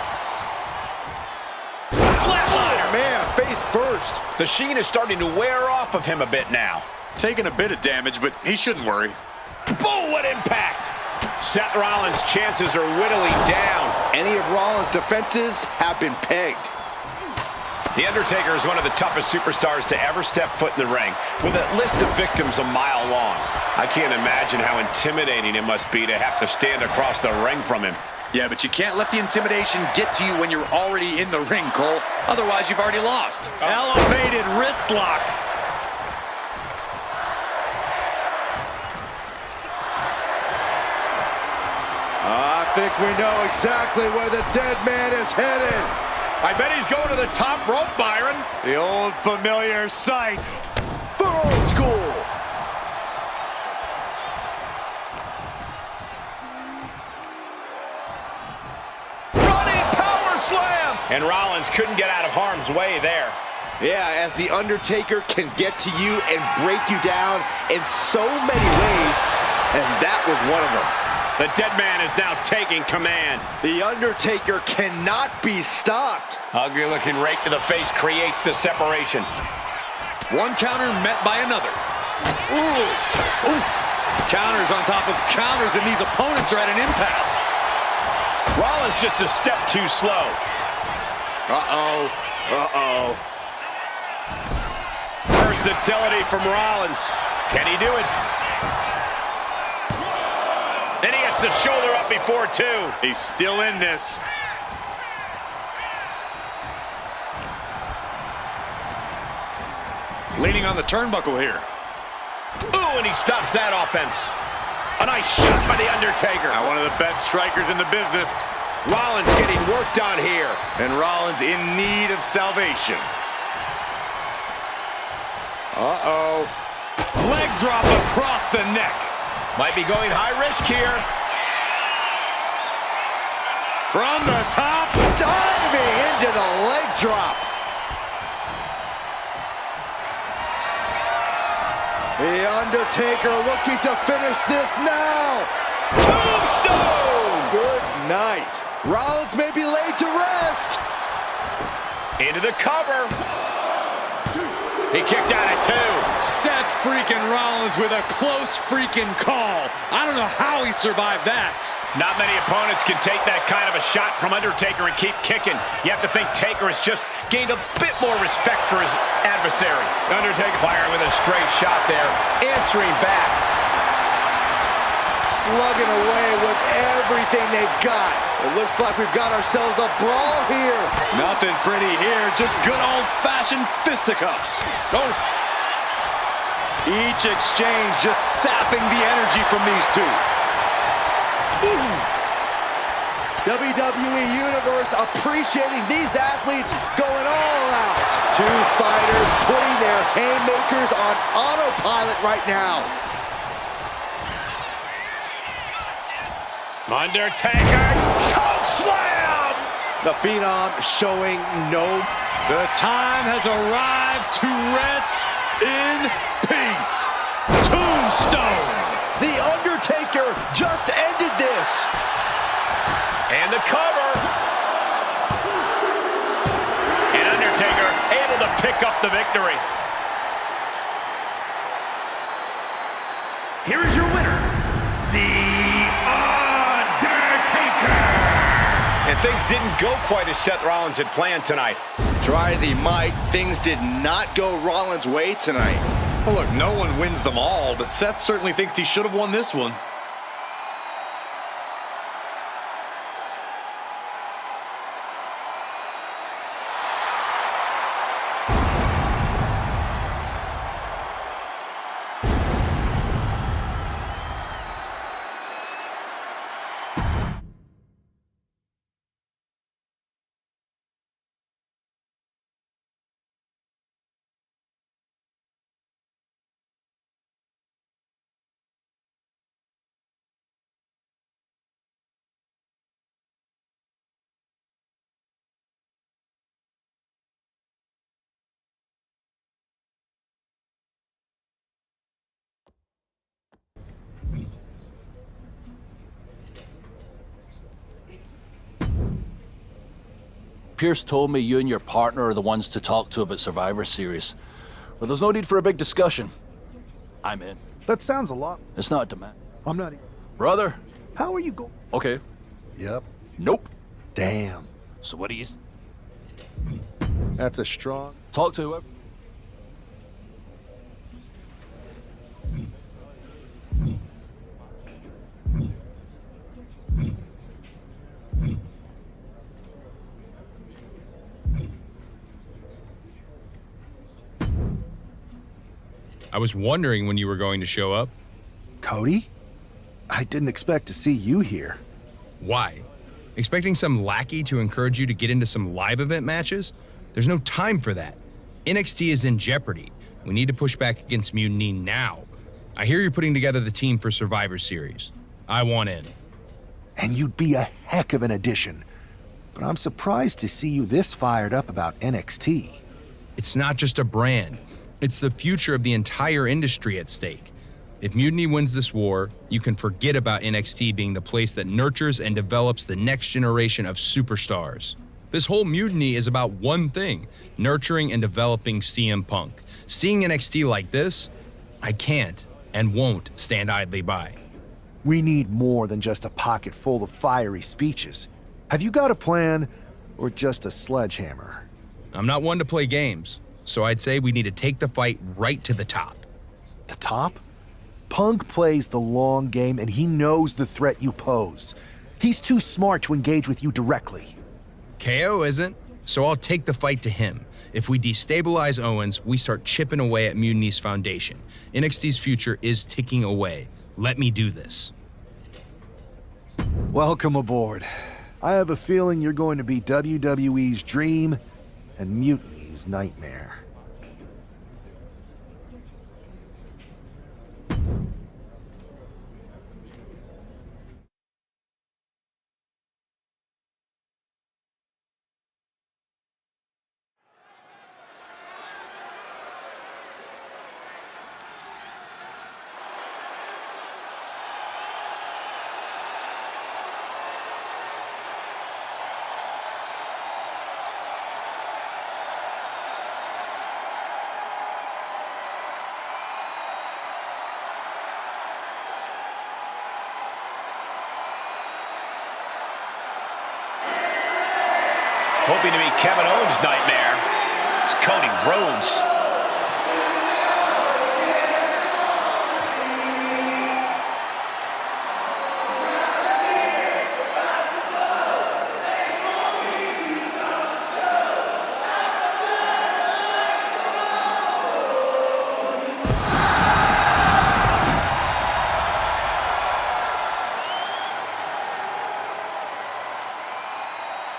Flatliner! Oh, man, face first. The sheen is starting to wear off of him a bit now. Taking a bit of damage, but he shouldn't worry. Boom, what impact! Seth Rollins' chances are whittling down. Any of Rollins' defenses have been pegged. The Undertaker is one of the toughest superstars to ever step foot in the ring, with a list of victims a mile long. I can't imagine how intimidating it must be to have to stand across the ring from him. Yeah, but you can't let the intimidation get to you when you're already in the ring, Cole. Otherwise, you've already lost. Elevated wrist lock. I think we know exactly where the dead man is headed. I bet he's going to the top rope, Byron. The old familiar sight. For old school. Running power slam. And Rollins couldn't get out of harm's way there. Yeah, as The Undertaker can get to you and break you down in so many ways, and that was one of them. The dead man is now taking command. The Undertaker cannot be stopped. Ugly-looking rake to the face creates the separation. One counter met by another. Ooh. Oof. Counters on top of counters, and these opponents are at an impasse. Rollins just a step too slow. Uh-oh. Uh-oh. Versatility from Rollins. Can he do it? Then he gets the shoulder up before two. He's still in this. Leaning on the turnbuckle here. Ooh, and he stops that offense. A nice shot by The Undertaker. Now one of the best strikers in the business. Rollins getting worked on here. And Rollins in need of salvation. Uh-oh. Leg drop across the neck. Might be going high risk here. From the top. Diving into the leg drop. The Undertaker looking to finish this now. Tombstone! Good night. Rollins may be laid to rest. Into the cover. He kicked out at two. Seth freaking Rollins with a close freaking call. I don't know how he survived that. Not many opponents can take that kind of a shot from Undertaker and keep kicking. You have to think Taker has just gained a bit more respect for his adversary. Undertaker firing with a straight shot there, answering back. Slugging away with everything they've got. It looks like we've got ourselves a brawl here. Nothing pretty here, just good old-fashioned fisticuffs. Oh. Each exchange just sapping the energy from these two. Ooh. WWE Universe appreciating these athletes going all out. Two fighters putting their haymakers on autopilot right now. Undertaker, choke slam! The Phenom showing no. The time has arrived to rest in peace. Tombstone! The Undertaker just ended this. And the cover. And Undertaker able to pick up the victory. Here is your winner, The Undertaker. And things didn't go quite as Seth Rollins had planned tonight. Try as he might, things did not go Rollins' way tonight. Well, look, no one wins them all, but Seth certainly thinks he should have won this one. Pierce told me you and your partner are the ones to talk to about Survivor Series. Well, there's no need for a big discussion. I'm in. That sounds a lot. It's not a demand. I'm not. Brother. How are you going? Okay. Yep. Nope. Damn. So what do you... That's a strong. Talk to whoever. I was wondering when you were going to show up. Cody? I didn't expect to see you here. Why? Expecting some lackey to encourage you to get into some live event matches? There's no time for that. NXT is in jeopardy. We need to push back against Mutiny now. I hear you're putting together the team for Survivor Series. I want in. And you'd be a heck of an addition. But I'm surprised to see you this fired up about NXT. It's not just a brand. It's the future of the entire industry at stake. If Mutiny wins this war, you can forget about NXT being the place that nurtures and develops the next generation of superstars. This whole Mutiny is about one thing: nurturing and developing CM Punk. Seeing NXT like this, I can't and won't stand idly by. We need more than just a pocket full of fiery speeches. Have you got a plan, or just a sledgehammer? I'm not one to play games, so I'd say we need to take the fight right to the top. The top? Punk plays the long game, and he knows the threat you pose. He's too smart to engage with you directly. KO isn't, so I'll take the fight to him. If we destabilize Owens, we start chipping away at Mutiny's foundation. NXT's future is ticking away. Let me do this. Welcome aboard. I have a feeling you're going to be WWE's dream and Mutiny's nightmare. Hoping to be Kevin Owens' nightmare. It's Cody Rhodes.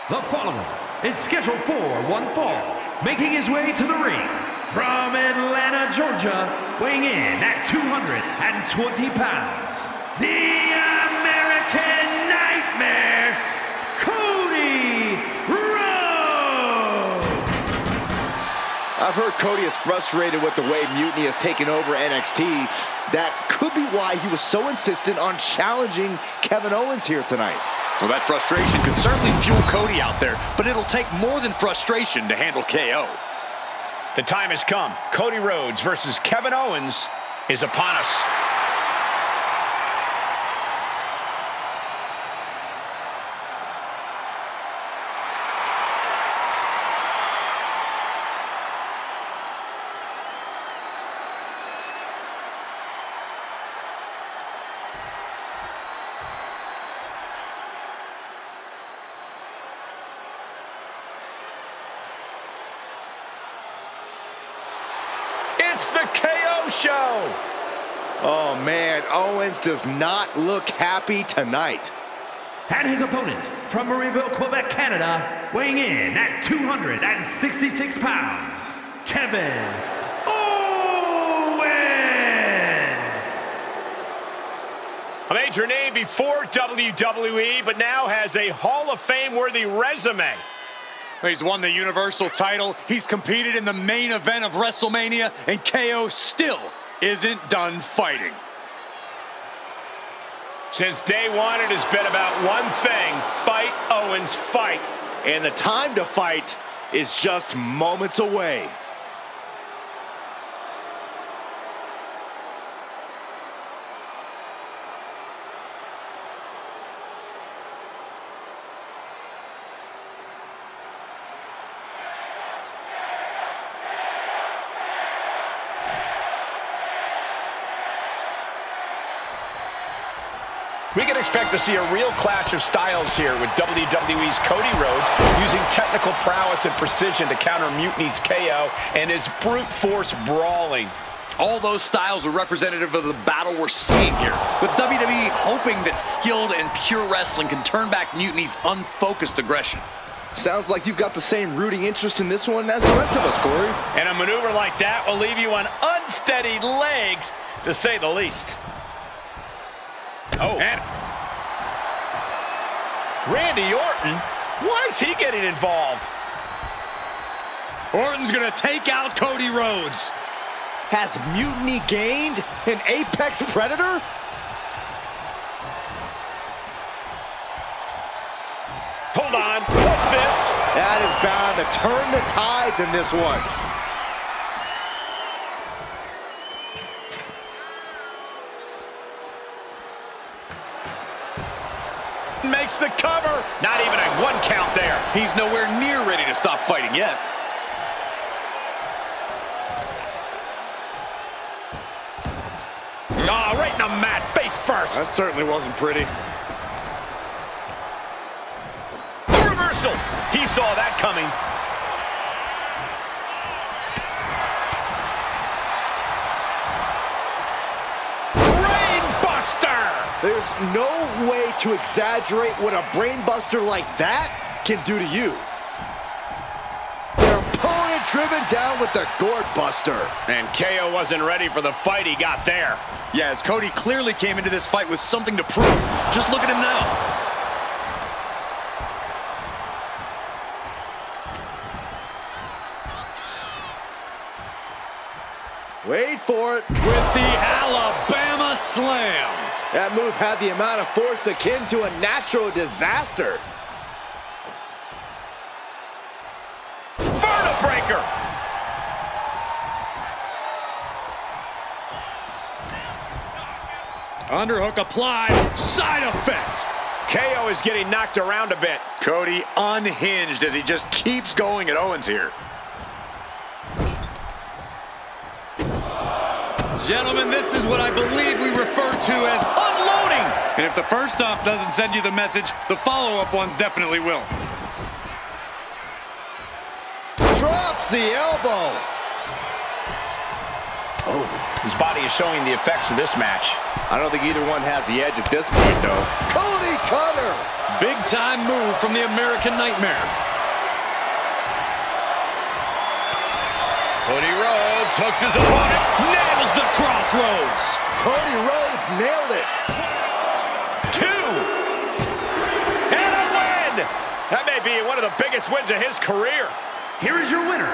The following is scheduled for one fall, making his way to the ring from Atlanta, Georgia, weighing in at 220 pounds, the American Nightmare, Cody Rhodes! I've heard Cody is frustrated with the way Mutiny has taken over NXT. That could be why he was so insistent on challenging Kevin Owens here tonight. Well, that frustration could certainly fuel Cody out there, but it'll take more than frustration to handle KO. The time has come. Cody Rhodes versus Kevin Owens is upon us. It's the KO show. Oh man, Owens does not look happy tonight. And his opponent from Marieville, Quebec, Canada, weighing in at 266 pounds, Kevin Owens! A major name before WWE, but now has a Hall of Fame-worthy resume. He's won the Universal title. He's competed in the main event of WrestleMania, and KO still isn't done fighting. Since day one, it has been about one thing: fight, Owens, fight. And the time to fight is just moments away. We can expect to see a real clash of styles here with WWE's Cody Rhodes using technical prowess and precision to counter Mutiny's KO and his brute force brawling. All those styles are representative of the battle we're seeing here, with WWE hoping that skilled and pure wrestling can turn back Mutiny's unfocused aggression. Sounds like you've got the same rooting interest in this one as the rest of us, Corey. And a maneuver like that will leave you on unsteady legs, to say the least. Oh. And Randy Orton? Why is he getting involved? Orton's gonna take out Cody Rhodes. Has Mutiny gained an apex predator? Hold on, what's this? That is bound to turn the tides in this one. Makes the cover. Not even a 1 count there. He's nowhere near ready to stop fighting yet. Oh, right in the mat, face first. That certainly wasn't pretty. The reversal. He saw that coming. Brainbuster. There's no way to exaggerate what a brainbuster like that can do to you. Their opponent driven down with the gourd buster. And KO wasn't ready for the fight he got there. Yeah, as Cody clearly came into this fight with something to prove. Just look at him now. Wait for it. With the Alabama Slam. That move had the amount of force akin to a natural disaster. Vertebreaker. Underhook applied. Side effect. KO is getting knocked around a bit. Cody unhinged as he just keeps going at Owens here. Gentlemen, this is what I believe we refer to as unloading. And if the first stomp doesn't send you the message, the follow-up ones definitely will. Drops the elbow. Oh, his body is showing the effects of this match. I don't think either one has the edge at this point, though. Cody Cutter. Big-time move from the American Nightmare. Cody Rhodes hooks his opponent, nails the crossroads. Cody Rhodes nailed it. 2. And a win. That may be one of the biggest wins of his career. Here is your winner,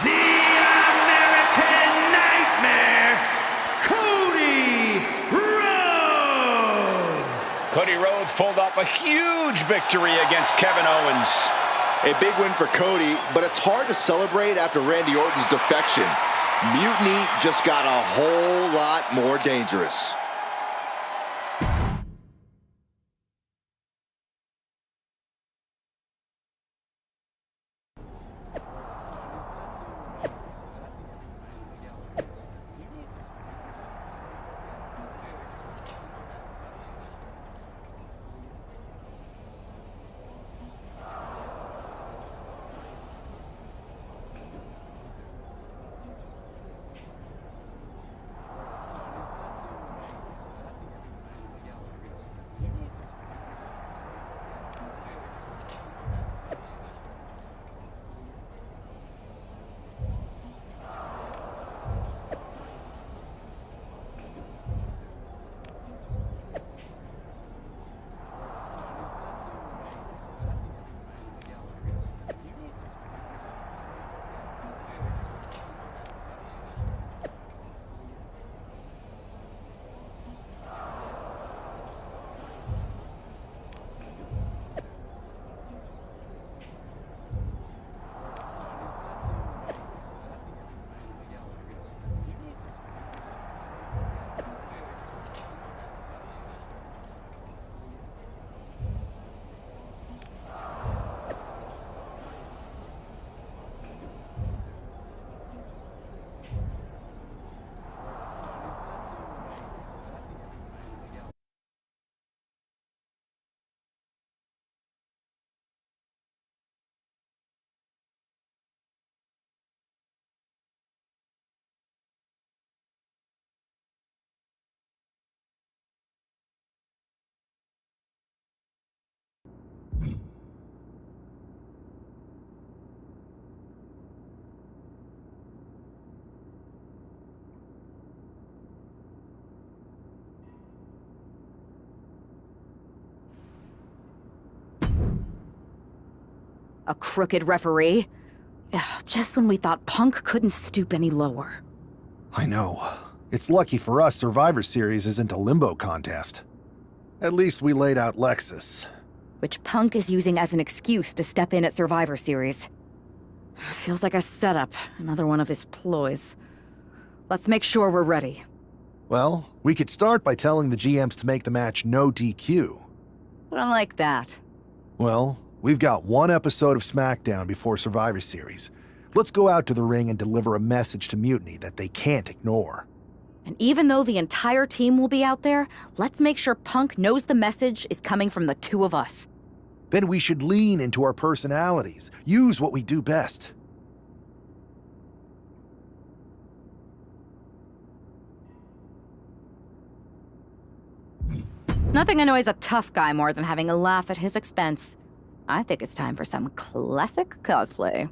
the American Nightmare, Cody Rhodes. Cody Rhodes pulled off a huge victory against Kevin Owens. A big win for Cody, but it's hard to celebrate after Randy Orton's defection. Mutiny just got a whole lot more dangerous. A crooked referee? Ugh, just when we thought Punk couldn't stoop any lower. I know. It's lucky for us Survivor Series isn't a limbo contest. At least we laid out Lexus. Which Punk is using as an excuse to step in at Survivor Series. Feels like a setup, another one of his ploys. Let's make sure we're ready. Well, we could start by telling the GMs to make the match no DQ. I don't like that. Well, we've got one episode of SmackDown before Survivor Series. Let's go out to the ring and deliver a message to Mutiny that they can't ignore. And even though the entire team will be out there, let's make sure Punk knows the message is coming from the two of us. Then we should lean into our personalities, use what we do best. Nothing annoys a tough guy more than having a laugh at his expense. I think it's time for some classic cosplay.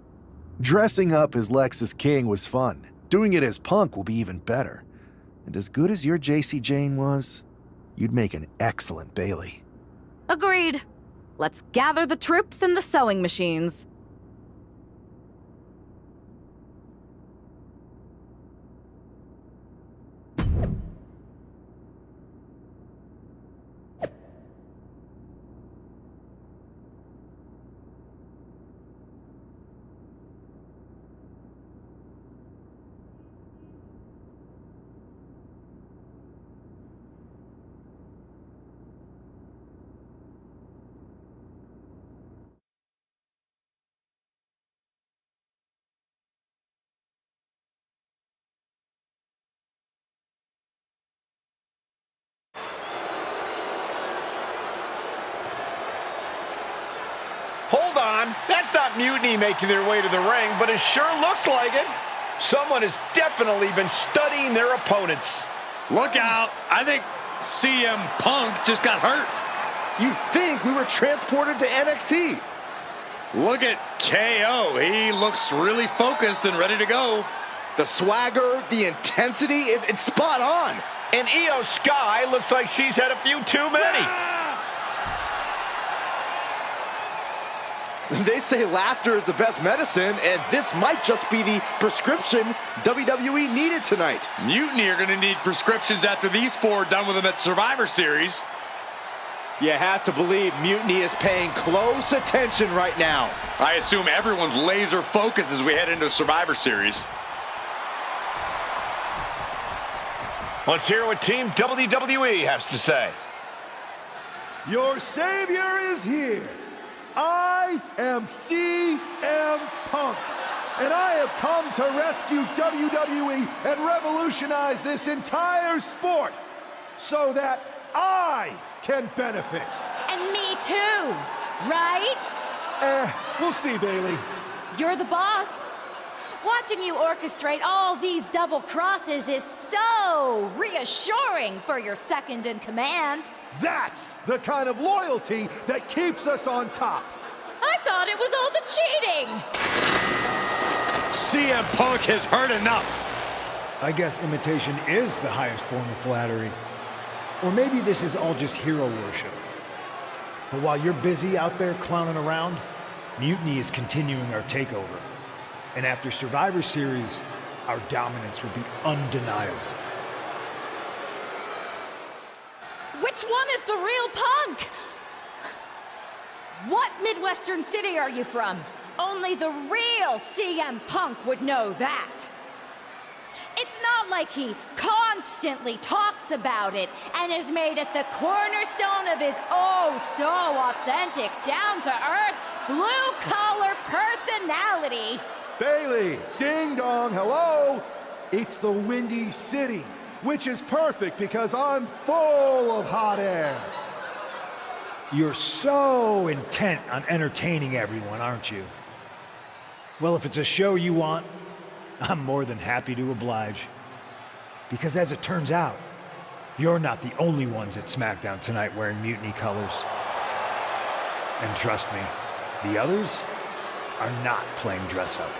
Dressing up as Lexus King was fun. Doing it as Punk will be even better. And as good as your JC Jane was, you'd make an excellent Bailey. Agreed. Let's gather the troops and the sewing machines. Hold on, that's not Mutiny making their way to the ring, but it sure looks like it. Someone has definitely been studying their opponents. Look out. I think CM Punk just got hurt. You'd think we were transported to NXT. Look at KO. He looks really focused and ready to go. The swagger, the intensity, it's spot on. And Io Sky looks like she's had a few too many. They say laughter is the best medicine, and this might just be the prescription WWE needed tonight. Mutiny are going to need prescriptions after these four are done with them at Survivor Series. You have to believe Mutiny is paying close attention right now. I assume everyone's laser focused as we head into Survivor Series. Let's hear what Team WWE has to say. Your savior is here. I am CM Punk, and I have come to rescue WWE and revolutionize this entire sport so that I can benefit. And me too, right? We'll see, Bailey. You're the boss. Watching you orchestrate all these double crosses is so reassuring for your second in command. That's the kind of loyalty that keeps us on top. I thought it was all the cheating. CM Punk has heard enough. I guess imitation is the highest form of flattery. Or maybe this is all just hero worship. But while you're busy out there clowning around, Mutiny is continuing our takeover. And after Survivor Series, our dominance will be undeniable. Which one is the real Punk? What Midwestern city are you from? Only the real CM Punk would know that. It's not like he constantly talks about it and has made it the cornerstone of his oh-so-authentic, down-to-earth, blue-collar personality. Bailey, ding dong, hello. It's the Windy City, which is perfect because I'm full of hot air. You're so intent on entertaining everyone, aren't you? Well, if it's a show you want, I'm more than happy to oblige. Because as it turns out, you're not the only ones at SmackDown tonight wearing Mutiny colors. And trust me, the others are not playing dress up.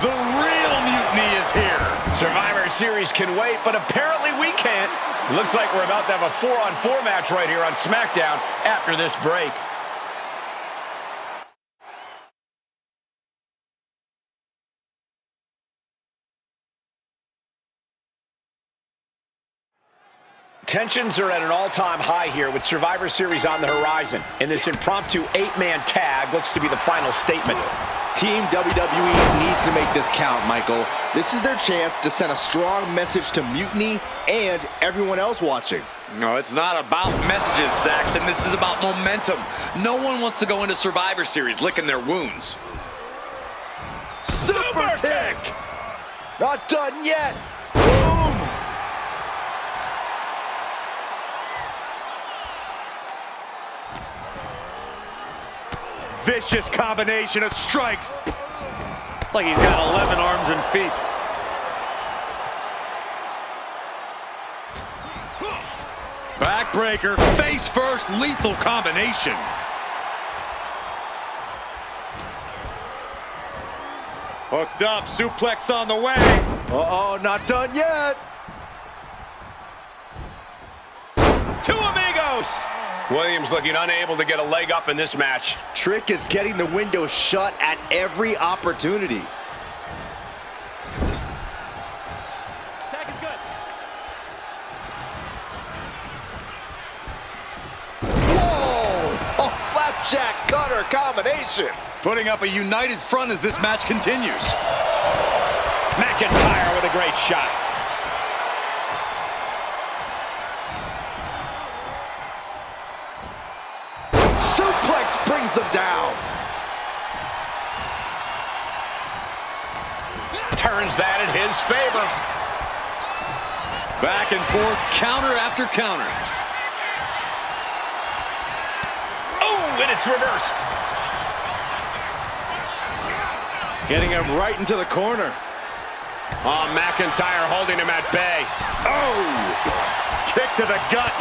The real Mutiny is here. Survivor Series can wait, but apparently we can't. Looks like we're about to have a 4-on-4 match right here on SmackDown after this break. Tensions are at an all-time high here with Survivor Series on the horizon. And this impromptu 8-man tag looks to be the final statement. Team WWE needs to make this count, Michael. This is their chance to send a strong message to Mutiny and everyone else watching. No, it's not about messages, Saxon. This is about momentum. No one wants to go into Survivor Series licking their wounds. Super kick! Not done yet! Boom! Vicious combination of strikes. Like he's got 11 arms and feet. Backbreaker, face first, lethal combination. Hooked up, suplex on the way. Uh-oh, not done yet! Two amigos! Williams looking unable to get a leg up in this match. Trick is getting the window shut at every opportunity. Tag is good. Whoa! Oh, flapjack cutter combination. Putting up a united front as this match continues. McIntyre with a great shot. Suplex brings them down. Turns that in his favor. Back and forth, counter after counter. Oh, and it's reversed. Getting him right into the corner. Oh, McIntyre holding him at bay. Oh! Kick to the gut.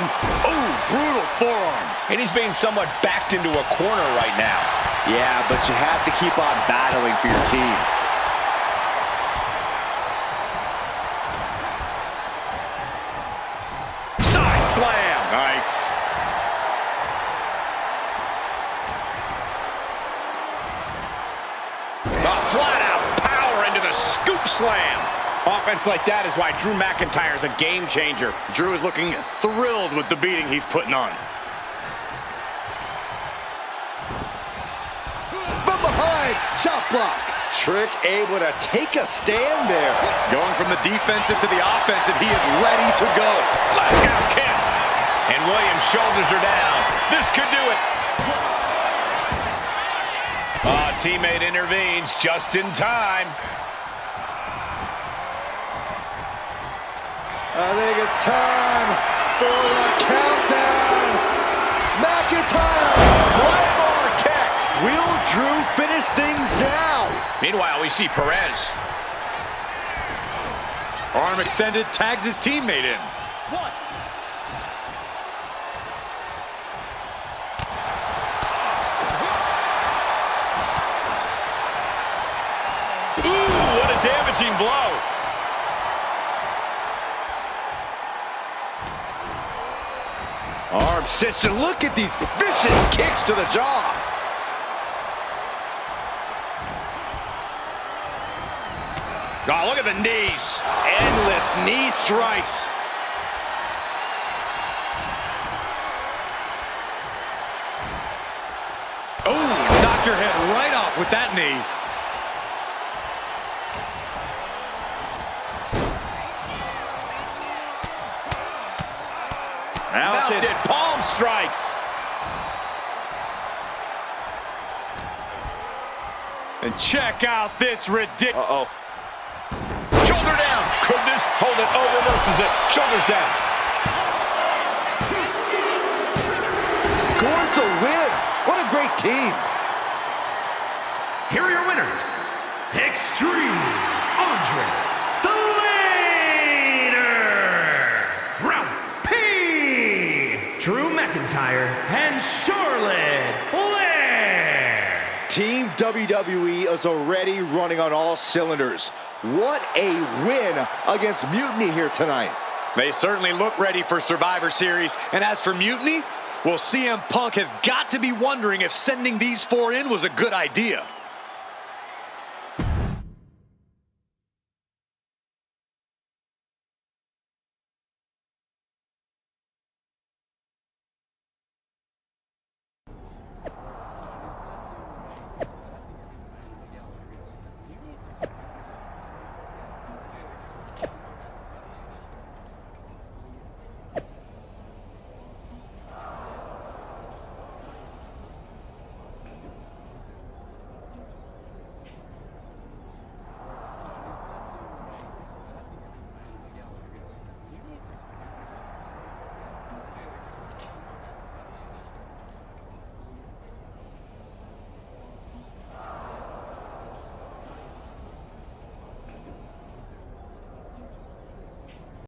Oh, brutal forearm. And he's being somewhat backed into a corner right now. Yeah, but you have to keep on battling for your team. Side slam. Nice. A flat-out power into the scoop slam. Offense like that is why Drew McIntyre is a game changer. Drew is looking thrilled with the beating he's putting on. From behind, chop block. Trick able to take a stand there. Going from the defensive to the offensive, he is ready to go. Glasgow kiss. And Williams' shoulders are down. This could do it. Teammate intervenes just in time. I think it's time for the countdown. McIntyre, Claymore kick. Will Drew finish things now? Meanwhile, we see Perez. Arm extended, tags his teammate in. Ooh, what a damaging blow. Arm cinched, and look at these vicious kicks to the jaw. Oh, look at the knees. Endless knee strikes. Oh, knock your head right off with that knee. Mounted palm strikes. And check out this ridiculous. Uh-oh. Shoulder down. Could this hold it? Oh, reverses it. Shoulders down. Scores the win. What a great team. Here are your winners. Extreme Andre Slater, Ralph P. Drew McIntyre, and Charlotte Flair. Team WWE WWE is already running on all cylinders. What a win against Mutiny here tonight. They certainly look ready for Survivor Series. And as for Mutiny, well, CM Punk has got to be wondering if sending these four in was a good idea.